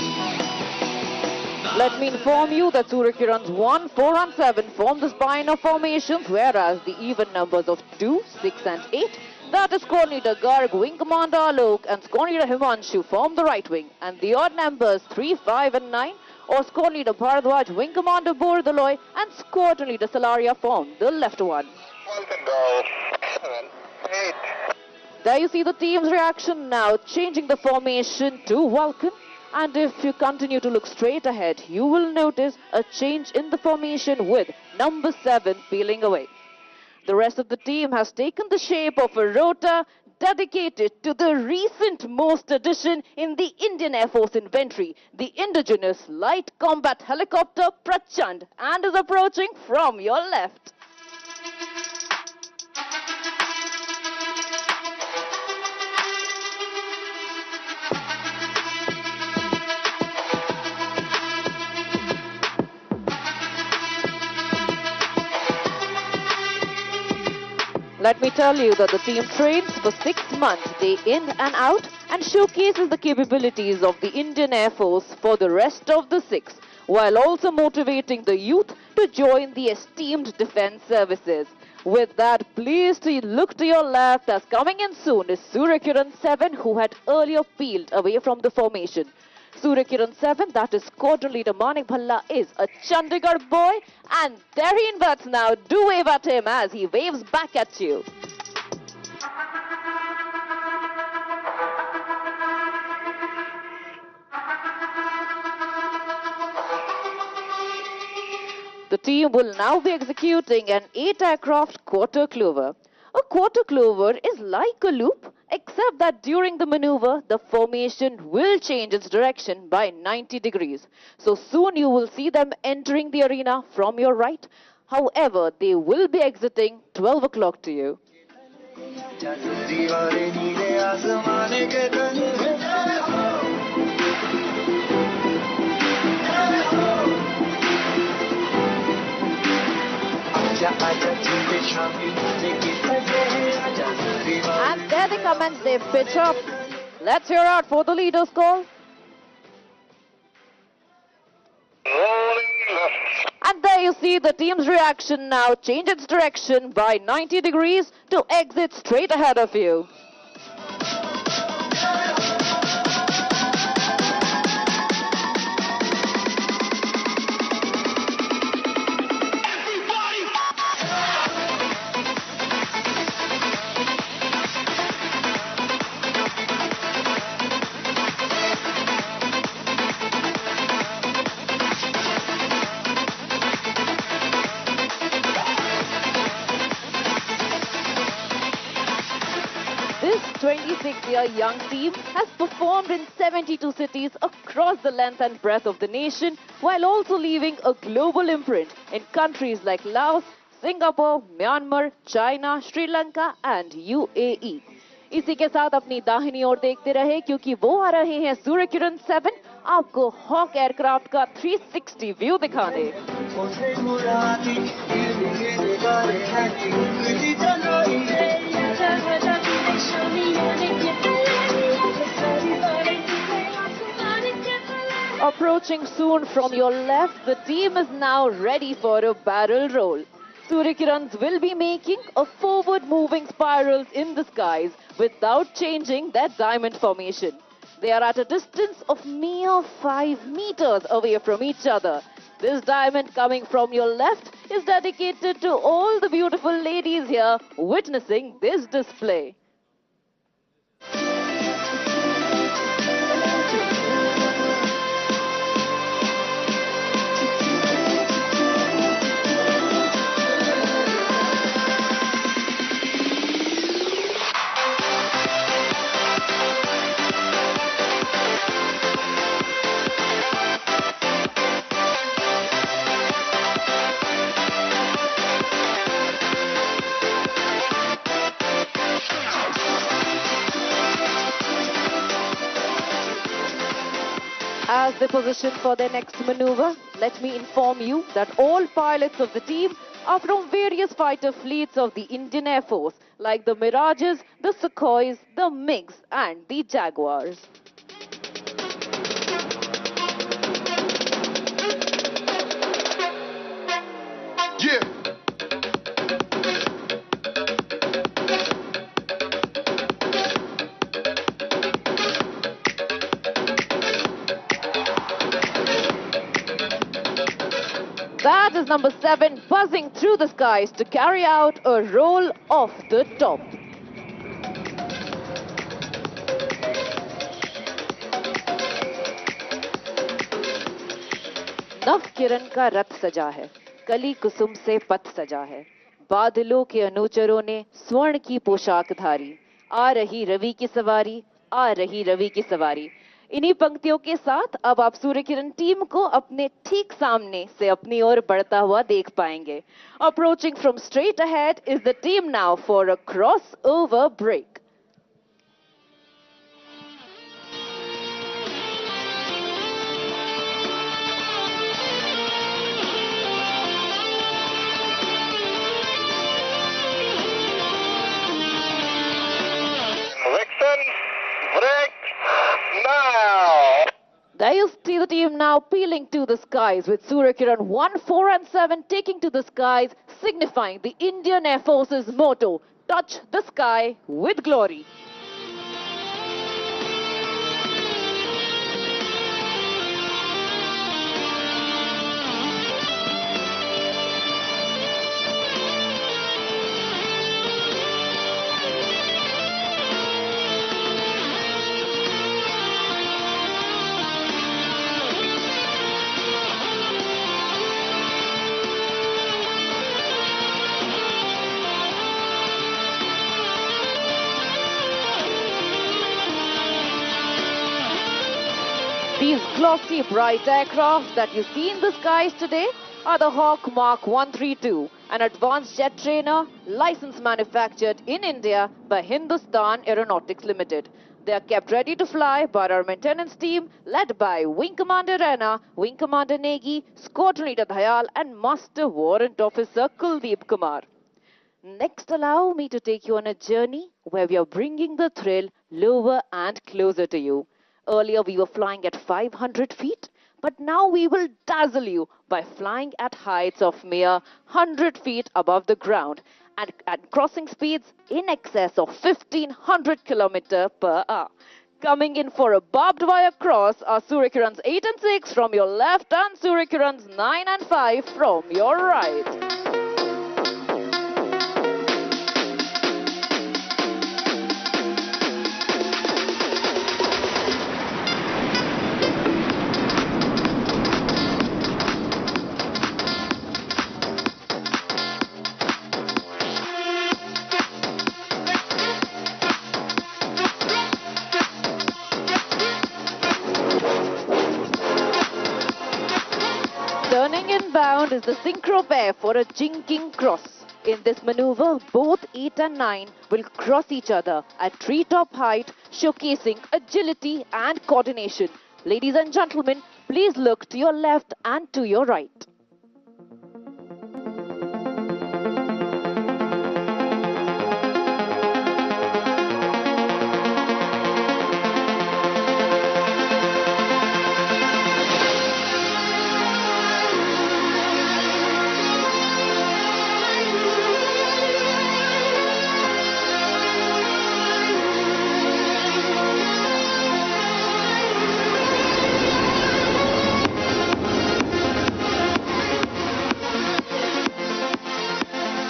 Let me inform you that Suryakirans 1, 4 and 7 form the spine of formations, whereas the even numbers of 2, 6 and 8, that is Squad Leader Garg, Wing Commander Alok and Squad Leader Himanshu form the right wing, and the odd numbers 3, 5 and 9, or Squad Leader Bharadwaj, Wing Commander Bordaloy and Squad Leader Salaria form the left one. 1 can go. 7, 8. There you see the team's reaction now, changing the formation to Vulcan. And if you continue to look straight ahead, you will notice a change in the formation with number 7 peeling away. The rest of the team has taken the shape of a rotor dedicated to the recent most addition in the Indian Air Force inventory, the indigenous light combat helicopter Prachand, and is approaching from your left. Let me tell you that the team trains for 6 months, day in and out, and showcases the capabilities of the Indian Air Force for the rest of the 6, while also motivating the youth to join the esteemed defense services. With that, please look to your left, as coming in soon is Suryakiran 7, who had earlier peeled away from the formation. Suryakiran 7, that is Squadron Leader Manik Bhalla, is a Chandigarh boy, and there he inverts now. Do wave at him as he waves back at you. The The team will now be executing an 8-aircraft quarter clover. A quarter clover is like a loop, except that during the maneuver, the formation will change its direction by 90 degrees. So soon you will see them entering the arena from your right. However, they will be exiting 12 o'clock to you. And there they come and they pitch up. Let's hear out for the leader's call. Rolling left. And there you see the team's reaction now change its direction by 90 degrees to exit straight ahead of you. This 26-year young team has performed in 72 cities across the length and breadth of the nation, while also leaving a global imprint in countries like Laos, Singapore, Myanmar, China, Sri Lanka and UAE. इसी के साथ अपनी दाहिनी ओर देखते रहे क्योंकि वो आ रहे हैं सूर्य किरण 7 आपको हॉक एयरक्राफ्ट का 360 व्यू दिखाने। Approaching soon from your left, the team is now ready for a barrel roll. Suryakirans will be making a forward-moving spirals in the skies without changing their diamond formation. They are at a distance of mere 5 meters away from each other. This diamond coming from your left is dedicated to all the beautiful ladies here witnessing this display. As they position for their next maneuver, let me inform you that all pilots of the team are from various fighter fleets of the Indian Air Force, like the Mirages, the Sukhois, the MiGs and the Jaguars. Yeah. That is number 7 buzzing through the skies to carry out a roll off the top. नव किरण का रथ सजा है, कली कुसुम से पथ सजा है, बादलों के अनुचरों ने स्वर्ण की पोशाक धारी, आ रही रवि की सवारी, आ रही रवि की सवारी। इन्हीं पंक्तियों के साथ अब आप सूर्य किरण टीम को अपने ठीक सामने से अपनी ओर बढ़ता हुआ देख पाएंगे। Approaching from straight ahead is the team now for a crossover break. There you see the team now peeling to the skies with Suryakiran 1, 4 and 7 taking to the skies, signifying the Indian Air Force's motto, touch the sky with glory. These glossy bright aircraft that you see in the skies today are the Hawk Mark 132, an advanced jet trainer license manufactured in India by Hindustan Aeronautics Limited. They are kept ready to fly by our maintenance team led by Wing Commander Rana, Wing Commander Negi, Squadron Leader Dayal and Master Warrant Officer Kuldeep Kumar. Next, allow me to take you on a journey where we are bringing the thrill lower and closer to you. Earlier we were flying at 500 feet, but now we will dazzle you by flying at heights of mere 100 feet above the ground and at crossing speeds in excess of 1500 km per hour. Coming in for a barbed wire cross are Surikirans 8 and 6 from your left and Surikirans 9 and 5 from your right. Turning inbound is the synchro pair for a jinking cross. In this maneuver, both 8 and 9 will cross each other at treetop height, showcasing agility and coordination. Ladies and gentlemen, please look to your left and to your right.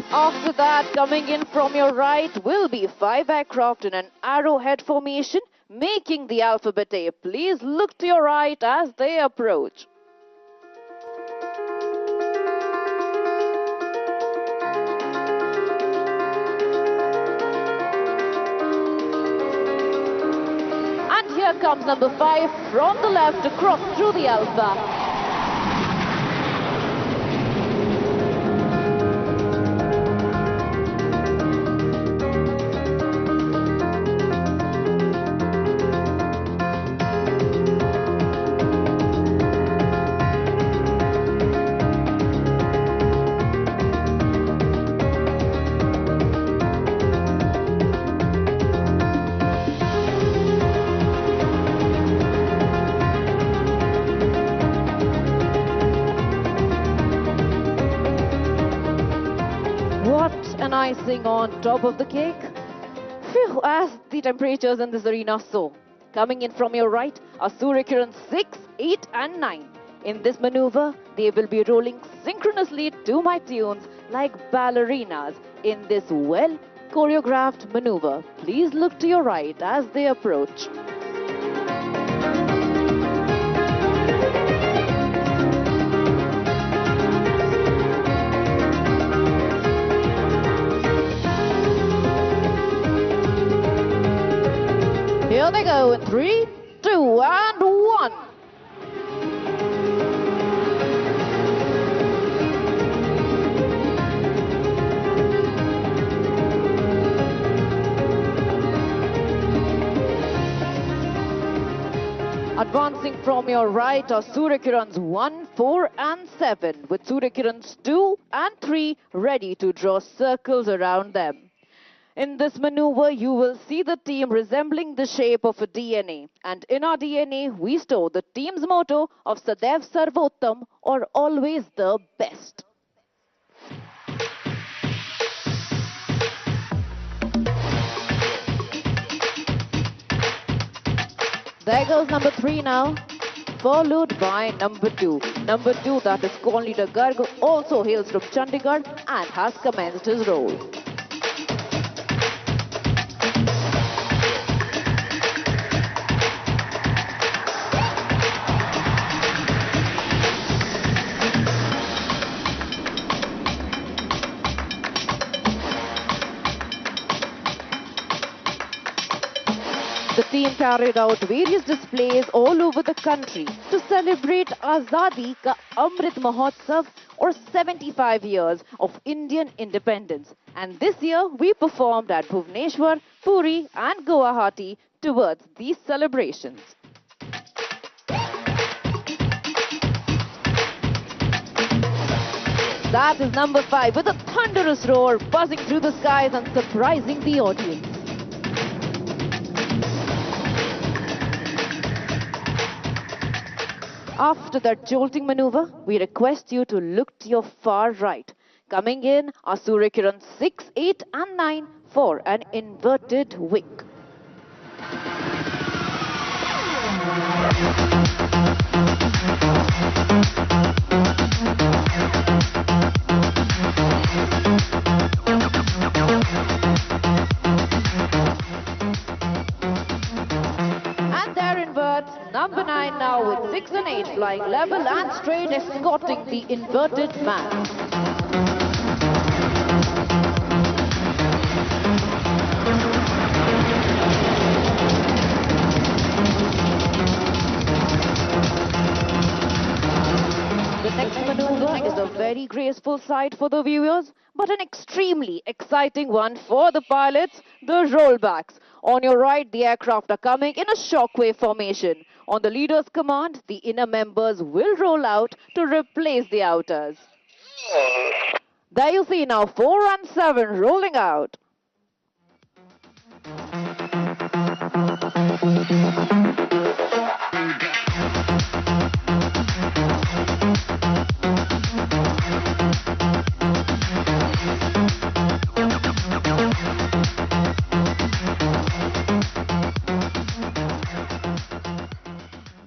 After that, coming in from your right will be 5 aircraft in an arrowhead formation, making the alphabet A. Please look to your right as they approach. And here comes number 5 from the left to cross through the alpha. An icing on top of the cake. Phew, as the temperatures in this arena so. Coming in from your right are Surikiran 6, 8 and 9. In this maneuver, they will be rolling synchronously to my tunes like ballerinas in this well choreographed maneuver. Please look to your right as they approach. Here they go in 3, 2 and 1. Advancing from your right are Surikirans 1, 4 and 7 with Surikirans 2 and 3 ready to draw circles around them. In this maneuver, you will see the team resembling the shape of a DNA. And in our DNA, we store the team's motto of Sadaiv Sarvottam, or always the best. There goes number 3 now, followed by number 2. Number 2, that is Squadron Leader Garg, also hails from Chandigarh and has commenced his role. The team carried out various displays all over the country to celebrate Azadi Ka Amrit Mahotsav, or 75 years of Indian independence. And this year we performed at Bhubaneswar, Puri and Guwahati towards these celebrations. That is number 5 with a thunderous roar buzzing through the skies and surprising the audience. After that jolting maneuver, we request you to look to your far right. Coming in are Surya Kiran 6, 8 and 9 for an inverted wing. Number 9 now with 6 and 8 flying level and straight, escorting the inverted man. The next maneuver is a very graceful sight for the viewers, but an extremely exciting one for the pilots, the rollbacks. On your right, the aircraft are coming in a shockwave formation. On the leader's command, the inner members will roll out to replace the outers. There you see now 4 and 7 rolling out.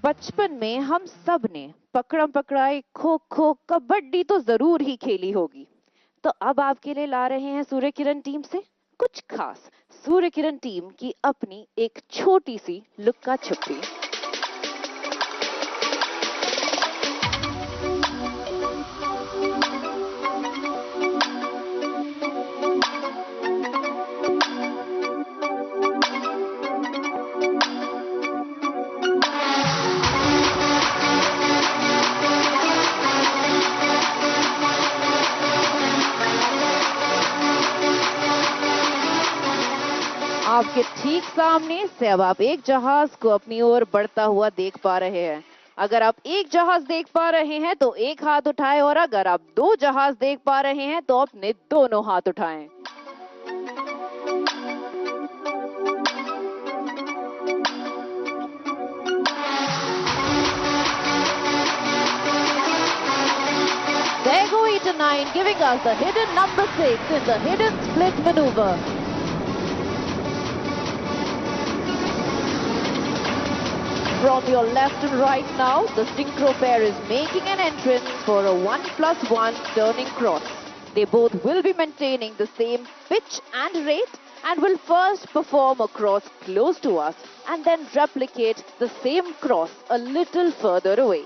बचपन में हम सब ने पकड़म पकड़ाई, खो खो, कबड्डी तो जरूर ही खेली होगी। तो अब आपके लिए ला रहे हैं सूर्य किरण टीम से कुछ खास सूर्य किरण टीम की अपनी एक छोटी सी लुक्का छुपी। आपके ठीक सामने से अब आप एक जहाज को अपनी ओर बढ़ता हुआ देख पा रहे हैं। अगर आप एक जहाज देख पा रहे हैं तो एक हाथ उठाएं, और अगर आप 2 जहाज देख पा रहे हैं तो अपने दोनों हाथ उठाएं। There go 8 and 9, giving us the hidden number 6 in the hidden split maneuver. From your left and right now, the synchro pair is making an entrance for a 1+1 turning cross. They both will be maintaining the same pitch and rate and will first perform a cross close to us and then replicate the same cross a little further away.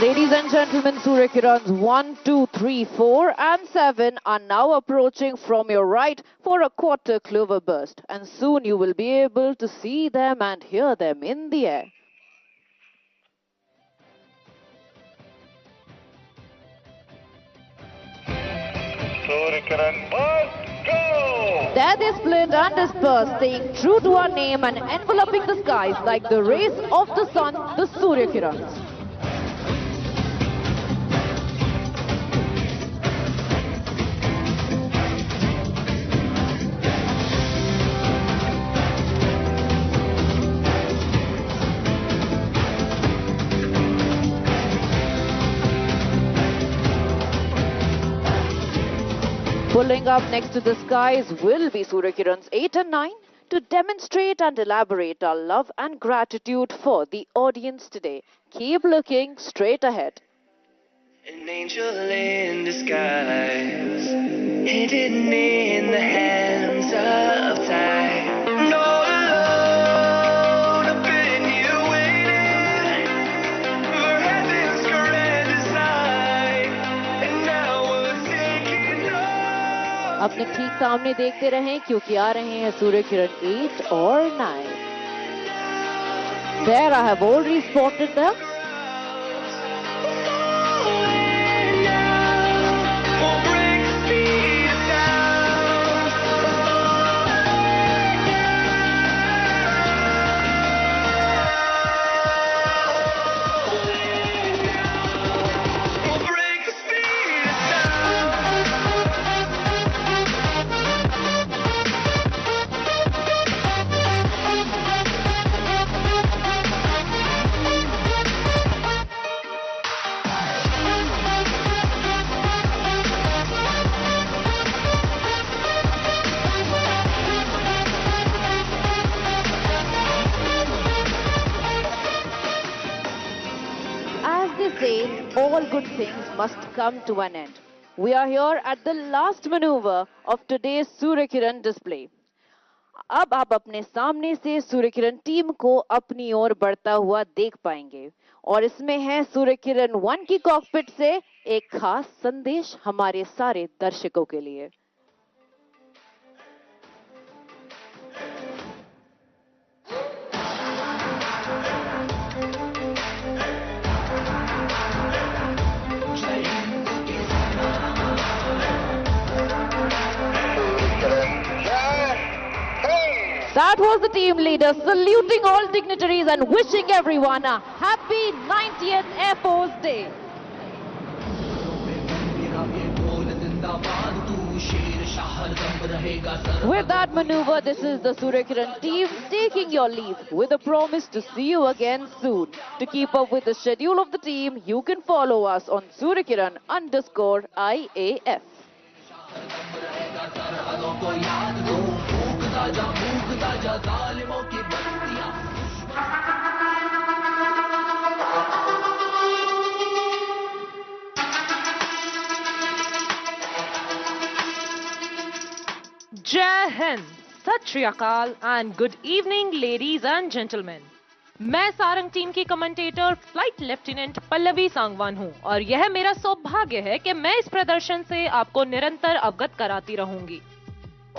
Ladies and gentlemen, Surya Kirans 1, 2, 3, 4 and 7 are now approaching from your right for a quarter clover burst. And soon you will be able to see them and hear them in the air. Surya Kiran, 1, go! There they split and dispersed, staying true to our name and enveloping the skies like the rays of the sun, the Surya Kirans. Pulling up next to the skies will be Surya Kirans 8 and 9 to demonstrate and elaborate our love and gratitude for the audience today. Keep looking straight ahead. An angel in disguise, hidden in the hands of time. No alone, I've been here waiting for heaven's grand design, and now we're taking off. अपने ठीक सामने देखते रहें क्योंकि आ रहे हैं सूर्य किरण 8 और 9. There I have already spotted them. All good things must come to an end. We are here at the last maneuver of today's Surya Kiran display. अब आप अपने सामने से सूर्य किरण टीम को अपनी ओर बढ़ता हुआ देख पाएंगे और इसमें है सूर्य किरण 1 की कॉकपिट से एक खास संदेश हमारे सारे दर्शकों के लिए. That was the team leader saluting all dignitaries and wishing everyone a happy 90th Air Force Day. With that maneuver, this is the Surya Kiran team taking your leave with a promise to see you again soon. To keep up with the schedule of the team, you can follow us on suryakiran_IAF. Jai Hind, Sat Shri Akal and good evening ladies and gentlemen. मैं Sarang team की commentator flight lieutenant Pallavi Sangwan हूं और यह मेरा सौभाग्य है कि मैं इस प्रदर्शन से आपको निरंतर अवगत कराती रहूंगी.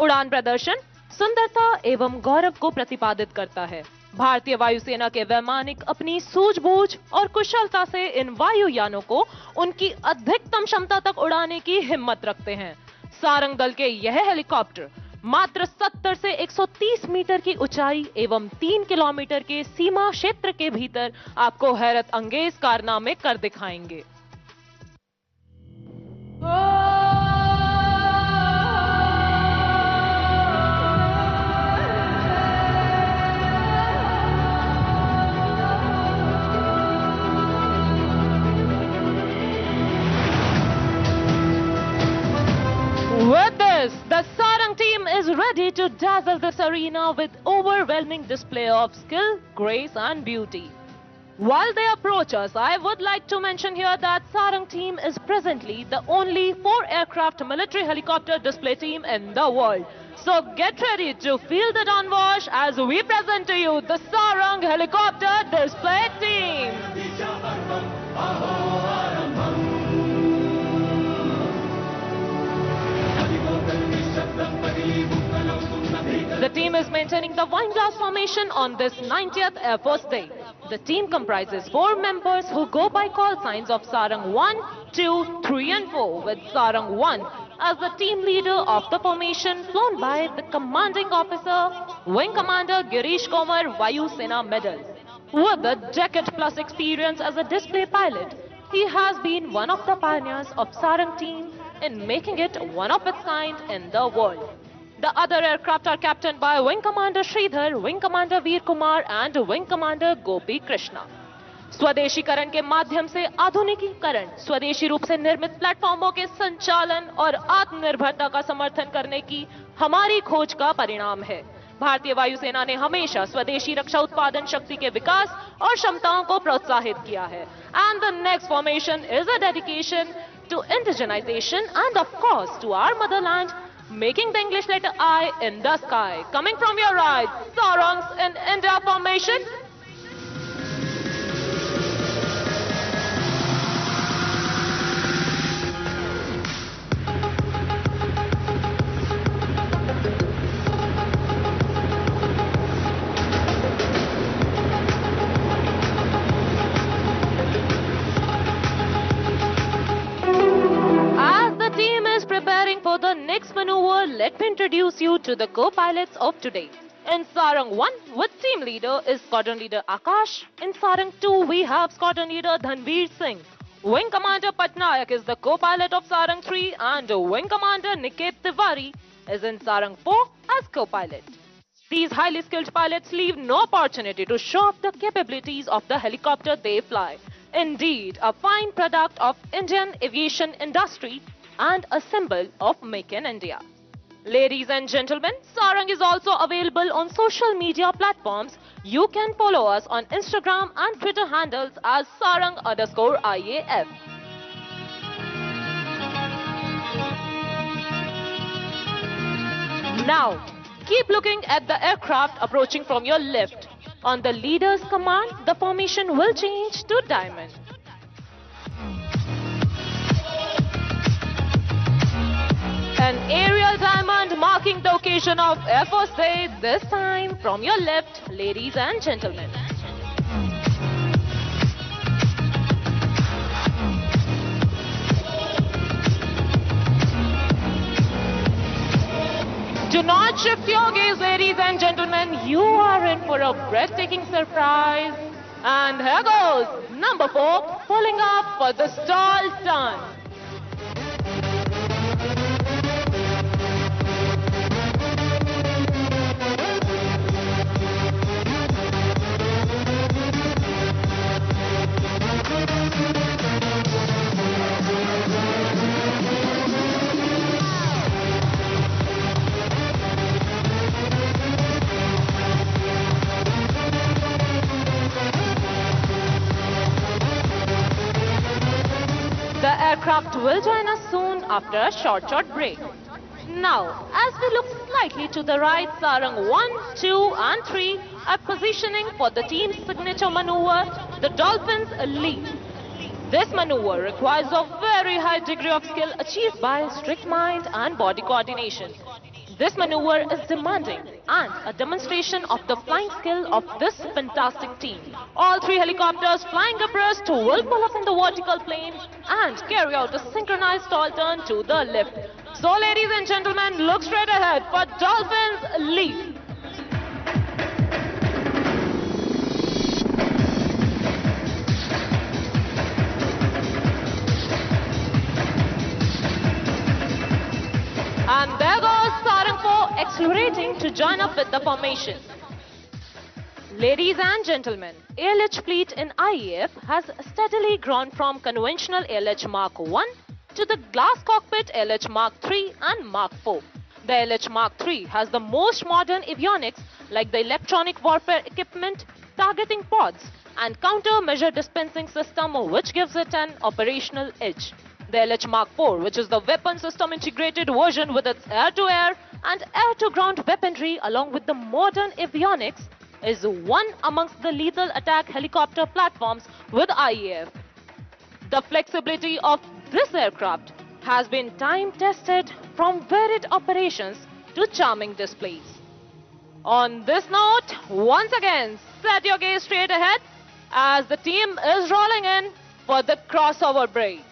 उड़ान प्रदर्शन सुंदरता एवं गौरव को प्रतिपादित करता है. भारतीय वायुसेना के वैमानिक अपनी सूझबूझ और कुशलता से इन वायुयानों को उनकी अधिकतम क्षमता तक उड़ाने की हिम्मत रखते हैं. सारंग दल के यह हेलीकॉप्टर मात्र 70 से 130 मीटर की ऊंचाई एवं 3 किलोमीटर के सीमा क्षेत्र के भीतर आपको हैरत अंगेज कारनामे कर दिखाएंगे. With this, the Sarang team is ready to dazzle this arena with overwhelming display of skill, grace and beauty. While they approach us, I would like to mention here that Sarang team is presently the only 4-aircraft military helicopter display team in the world. So get ready to feel the downwash as we present to you the Sarang helicopter display team. The team is maintaining the wineglass formation on this 90th Air Force Day. The team comprises 4 members who go by call signs of Sarang 1, 2, 3 and 4, with Sarang 1 as the team leader of the formation flown by the commanding officer, Wing Commander Girish Komar, Vayu Sena Medal. With a decade-plus experience as a display pilot, he has been one of the pioneers of Sarang team in making it one of its kind in the world. The other aircraft are captained by Wing Commander Sridhar, Wing Commander Veer Kumar and Wing Commander Gopi Krishna. स्वदेशीकरण के माध्यम से आधुनिकीकरण, स्वदेशी रूप से निर्मित प्लेटफॉर्मों के संचालन और आत्मनिर्भरता का समर्थन करने की हमारी खोज का परिणाम है। भारतीय वायुसेना ने हमेशा स्वदेशी रक्षा उत्पादन शक्ति के विकास और क्षमताओं को प्रोत्साहित किया है। And the next formation is a dedication to indigenization and of course to our motherland, making the English letter I in the sky. Coming from your right, Sarangs in India formation. For the next maneuver, let me introduce you to the co-pilots of today. In Sarang 1, with team leader is Squadron Leader Akash. In Sarang 2, we have Squadron Leader Dhanveer Singh. Wing Commander Patnaik is the co-pilot of Sarang 3 and Wing Commander Niket Tiwari is in Sarang 4 as co-pilot. These highly skilled pilots leave no opportunity to show off the capabilities of the helicopter they fly. Indeed, a fine product of Indian aviation industry and a symbol of Make in India. Ladies and gentlemen, Sarang is also available on social media platforms. You can follow us on Instagram and Twitter handles as Sarang_IAF. Now, keep looking at the aircraft approaching from your left. On the leader's command, the formation will change to diamond. An aerial diamond marking the occasion of Air Force Day, this time from your left, ladies and gentlemen. Do not shift your gaze, ladies and gentlemen. You are in for a breathtaking surprise. And here goes number 4, pulling up for the stall turn. The aircraft will join us soon after a short break. Now, as we look slightly to the right, Sarang 1, 2 and 3 are positioning for the team's signature maneuver, the Dolphins Leap. This maneuver requires a very high degree of skill achieved by strict mind and body coordination. This maneuver is demanding and a demonstration of the flying skill of this fantastic team. All 3 helicopters flying abreast will pull up in the vertical plane and carry out a synchronized stall turn to the left. So ladies and gentlemen, look straight ahead for Dolphins Leap. And there goes Sarang 4 accelerating to join up with the formation. Ladies and gentlemen, ALH fleet in IAF has steadily grown from conventional ALH Mark 1 to the glass cockpit ALH Mark 3 and Mark 4. The ALH Mark 3 has the most modern avionics like the electronic warfare equipment, targeting pods and countermeasure dispensing system which gives it an operational edge. The LH Mark 4, which is the weapon system integrated version with its air-to-air and air-to-ground weaponry along with the modern avionics, is one amongst the lethal attack helicopter platforms with IAF. The flexibility of this aircraft has been time-tested from varied operations to charming displays. On this note, once again, set your gaze straight ahead as the team is rolling in for the crossover break.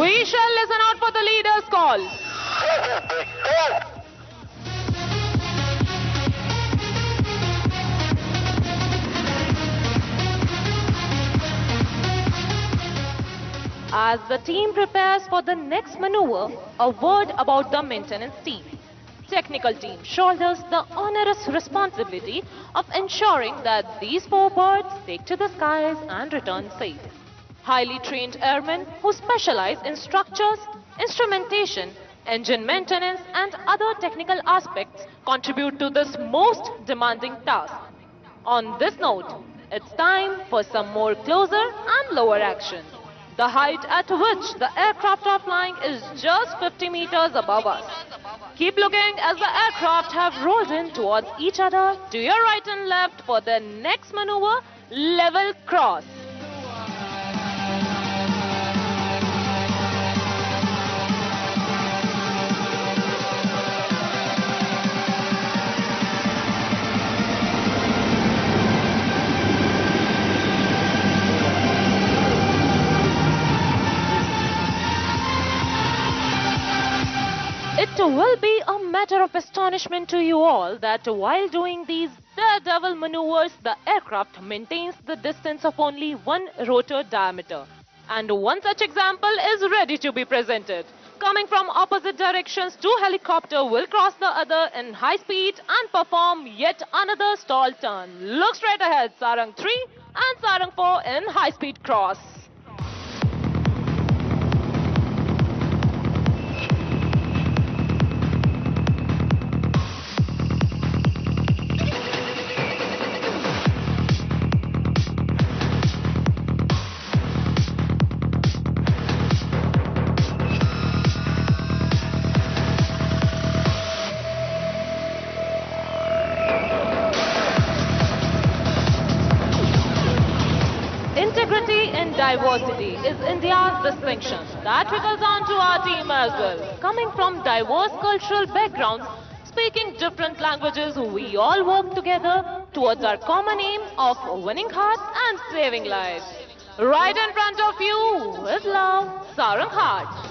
We shall listen out for the leader's call. As the team prepares for the next maneuver, a word about the maintenance team. Technical team shoulders the onerous responsibility of ensuring that these four birds take to the skies and return safe. Highly trained airmen who specialize in structures, instrumentation, engine maintenance and other technical aspects contribute to this most demanding task. On this note, it's time for some more closer and lower action. The height at which the aircraft are flying is just 50 meters above us. Keep looking as the aircraft have rolled in towards each other to your right and left for the next maneuver, level cross. It will be a matter of astonishment to you all that while doing these daredevil maneuvers, the aircraft maintains the distance of only one rotor diameter. And one such example is ready to be presented. Coming from opposite directions, two helicopters will cross the other in high speed and perform yet another stall turn. Look straight ahead, Sarang 3 and Sarang 4 in high speed cross. Integrity in diversity is India's distinction. That trickles on to our team as well. Coming from diverse cultural backgrounds, speaking different languages, we all work together towards our common aim of winning hearts and saving lives. Right in front of you, with love, Sarang Heart.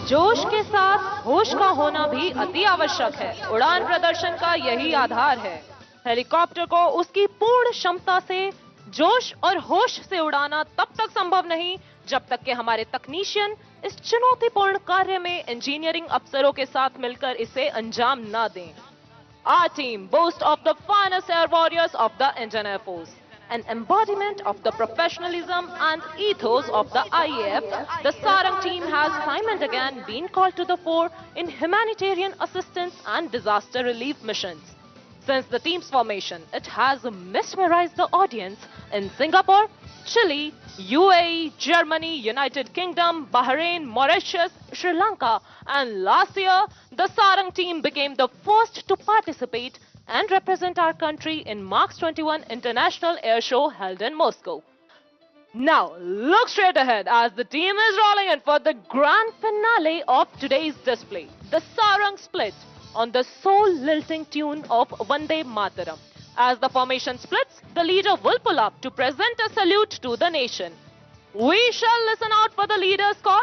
जोश के साथ होश का होना भी अति आवश्यक है। उड़ान प्रदर्शन का यही आधार है। हेलीकॉप्टर को उसकी पूर्ण क्षमता से जोश और होश से उड़ाना तब तक संभव नहीं जब तक कि हमारे तकनीशियन इस चुनौतीपूर्ण कार्य में इंजीनियरिंग अफसरों के साथ मिलकर इसे अंजाम ना दें। Our team boasts of the finest air warriors of the Indian Air Force. An embodiment of the professionalism and ethos of the IAF, the Sarang team has time and again been called to the fore in humanitarian assistance and disaster relief missions. Since the team's formation, it has mesmerized the audience in Singapore, Chile, UAE, Germany, United Kingdom, Bahrain, Mauritius, Sri Lanka, and last year, the Sarang team became the first to participate and represent our country in March 21 International Air Show held in Moscow. Now, look straight ahead as the team is rolling in for the grand finale of today's display, the Sarang Split, on the soul-lilting tune of Vande Mataram. As the formation splits, the leader will pull up to present a salute to the nation. We shall listen out for the leader's call.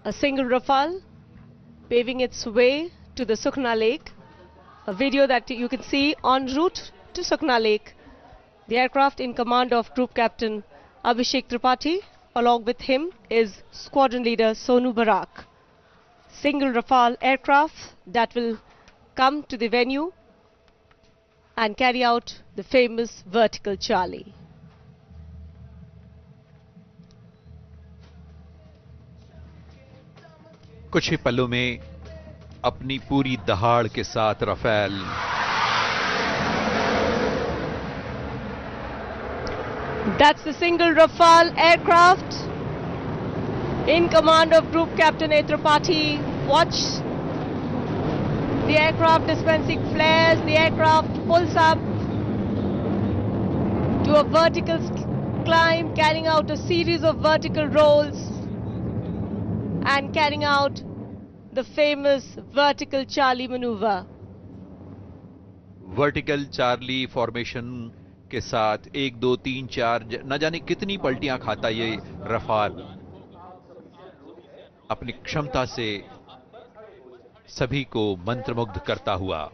A single Rafale paving its way to the Sukhna Lake. A video that you can see en route to Sukhna Lake. The aircraft in command of Group Captain Abhishek Tripathi. Along with him is Squadron Leader Sonu Barak. Single Rafale aircraft that will come to the venue and carry out the famous vertical Charlie. कुछ ही पलों में अपनी पूरी दहाड़ के साथ Rafale That's the single Rafale aircraft in command of Group Captain A. Tripathi. Watch the aircraft dispensing flares. The aircraft pulls up to a vertical climb, carrying out a series of vertical rolls and carrying out the famous vertical Charlie maneuver. Vertical Charlie formation के साथ 1 2 3 4 न जाने कितनी पलटियां खाता ये Rafale अपनी क्षमता से सभी को मंत्रमुग्ध करता हुआ।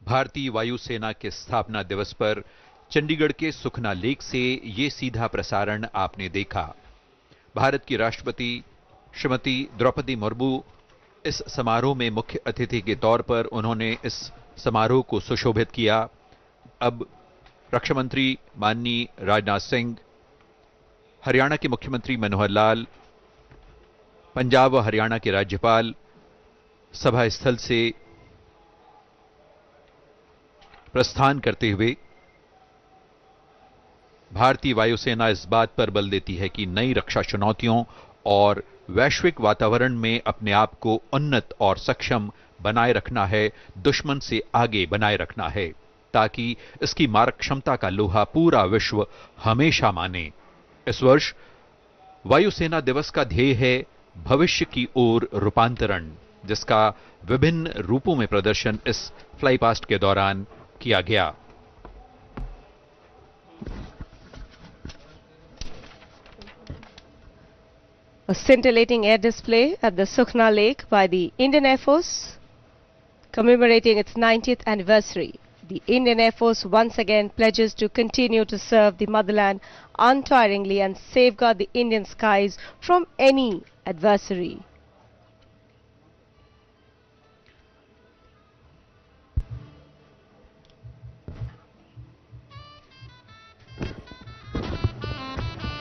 भारतीय वायुसेना के स्थापना दिवस पर चंडीगढ़ के सुखना लेक से ये सीधा प्रसारण आपने देखा। भारत की राष्ट्रपति श्रीमती द्रौपदी मुर्मू इस समारोह में मुख्य अतिथि के तौर पर उन्होंने इस समारोह को सुशोभित किया। अब रक्षा मंत्री माननीय राजनाथ सिंह, हरियाणा के मुख्यमंत्री मनोहर लाल, पंजाब व हरियाणा के राज्यपाल सभा स्थल से प्रस्थान करते हुए भारतीय वायुसेना इस बात पर बल देती है कि नई रक्षा चुनौतियों और वैश्विक वातावरण में अपने आप को उन्नत और सक्षम बनाए रखना है, दुश्मन से आगे बनाए रखना है, ताकि इसकी मारक क्षमता का लोहा पूरा विश्व हमेशा माने। इस वर्ष वायुसेना दिवस का ध्येय है भविष्य की ओर रूपांतरण, जिसका विभिन्न रूपों में प्रदर्शन इस फ्लाई पास्ट के दौरान किया गया। A scintillating air display at the Sukhna Lake by the Indian Air Force commemorating its 90th anniversary. The Indian Air Force once again pledges to continue to serve the motherland untiringly and safeguard the Indian skies from any adversary.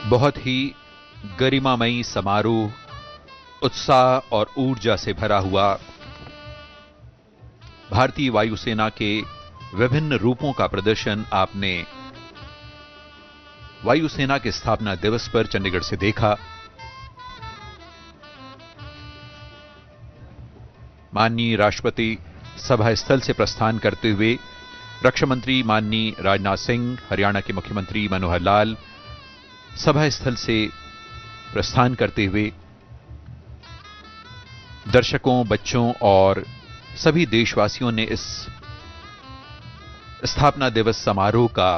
बहुत ही गरिमामयी समारोह उत्साह और ऊर्जा से भरा हुआ। भारतीय वायुसेना के विभिन्न रूपों का प्रदर्शन आपने वायुसेना के स्थापना दिवस पर चंडीगढ़ से देखा। माननीय राष्ट्रपति सभा स्थल से प्रस्थान करते हुए रक्षा मंत्री माननीय राजनाथ सिंह, हरियाणा के मुख्यमंत्री मनोहर लाल सभा स्थल से प्रस्थान करते हुए दर्शकों, बच्चों और सभी देशवासियों ने इस स्थापना दिवस समारोह का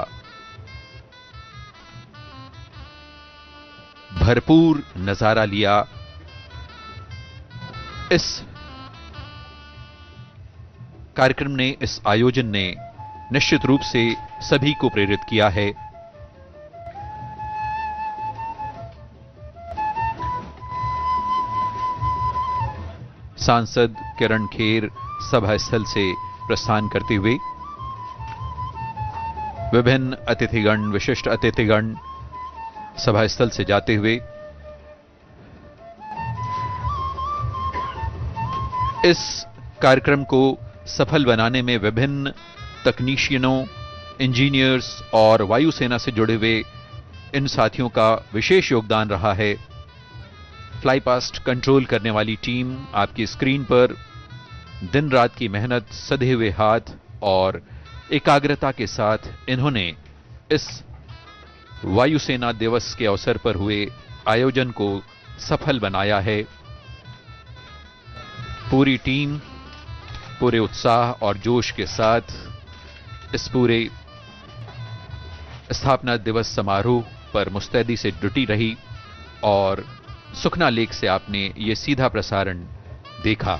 भरपूर नजारा लिया। इस कार्यक्रम ने, इस आयोजन ने निश्चित रूप से सभी को प्रेरित किया है। सांसद किरण खेर सभा स्थल से प्रस्थान करते हुए विभिन्न अतिथिगण, विशिष्ट अतिथिगण सभा स्थल से जाते हुए इस कार्यक्रम को सफल बनाने में विभिन्न तकनीशियनों, इंजीनियर्स और वायुसेना से जुड़े हुए इन साथियों का विशेष योगदान रहा है। फ्लाई पास्ट कंट्रोल करने वाली टीम आपकी स्क्रीन पर दिन रात की मेहनत, सधे हुए हाथ और एकाग्रता के साथ इन्होंने इस वायुसेना दिवस के अवसर पर हुए आयोजन को सफल बनाया है। पूरी टीम पूरे उत्साह और जोश के साथ इस पूरे स्थापना दिवस समारोह पर मुस्तैदी से जुटी रही और सुखना लेक से आपने ये सीधा प्रसारण देखा।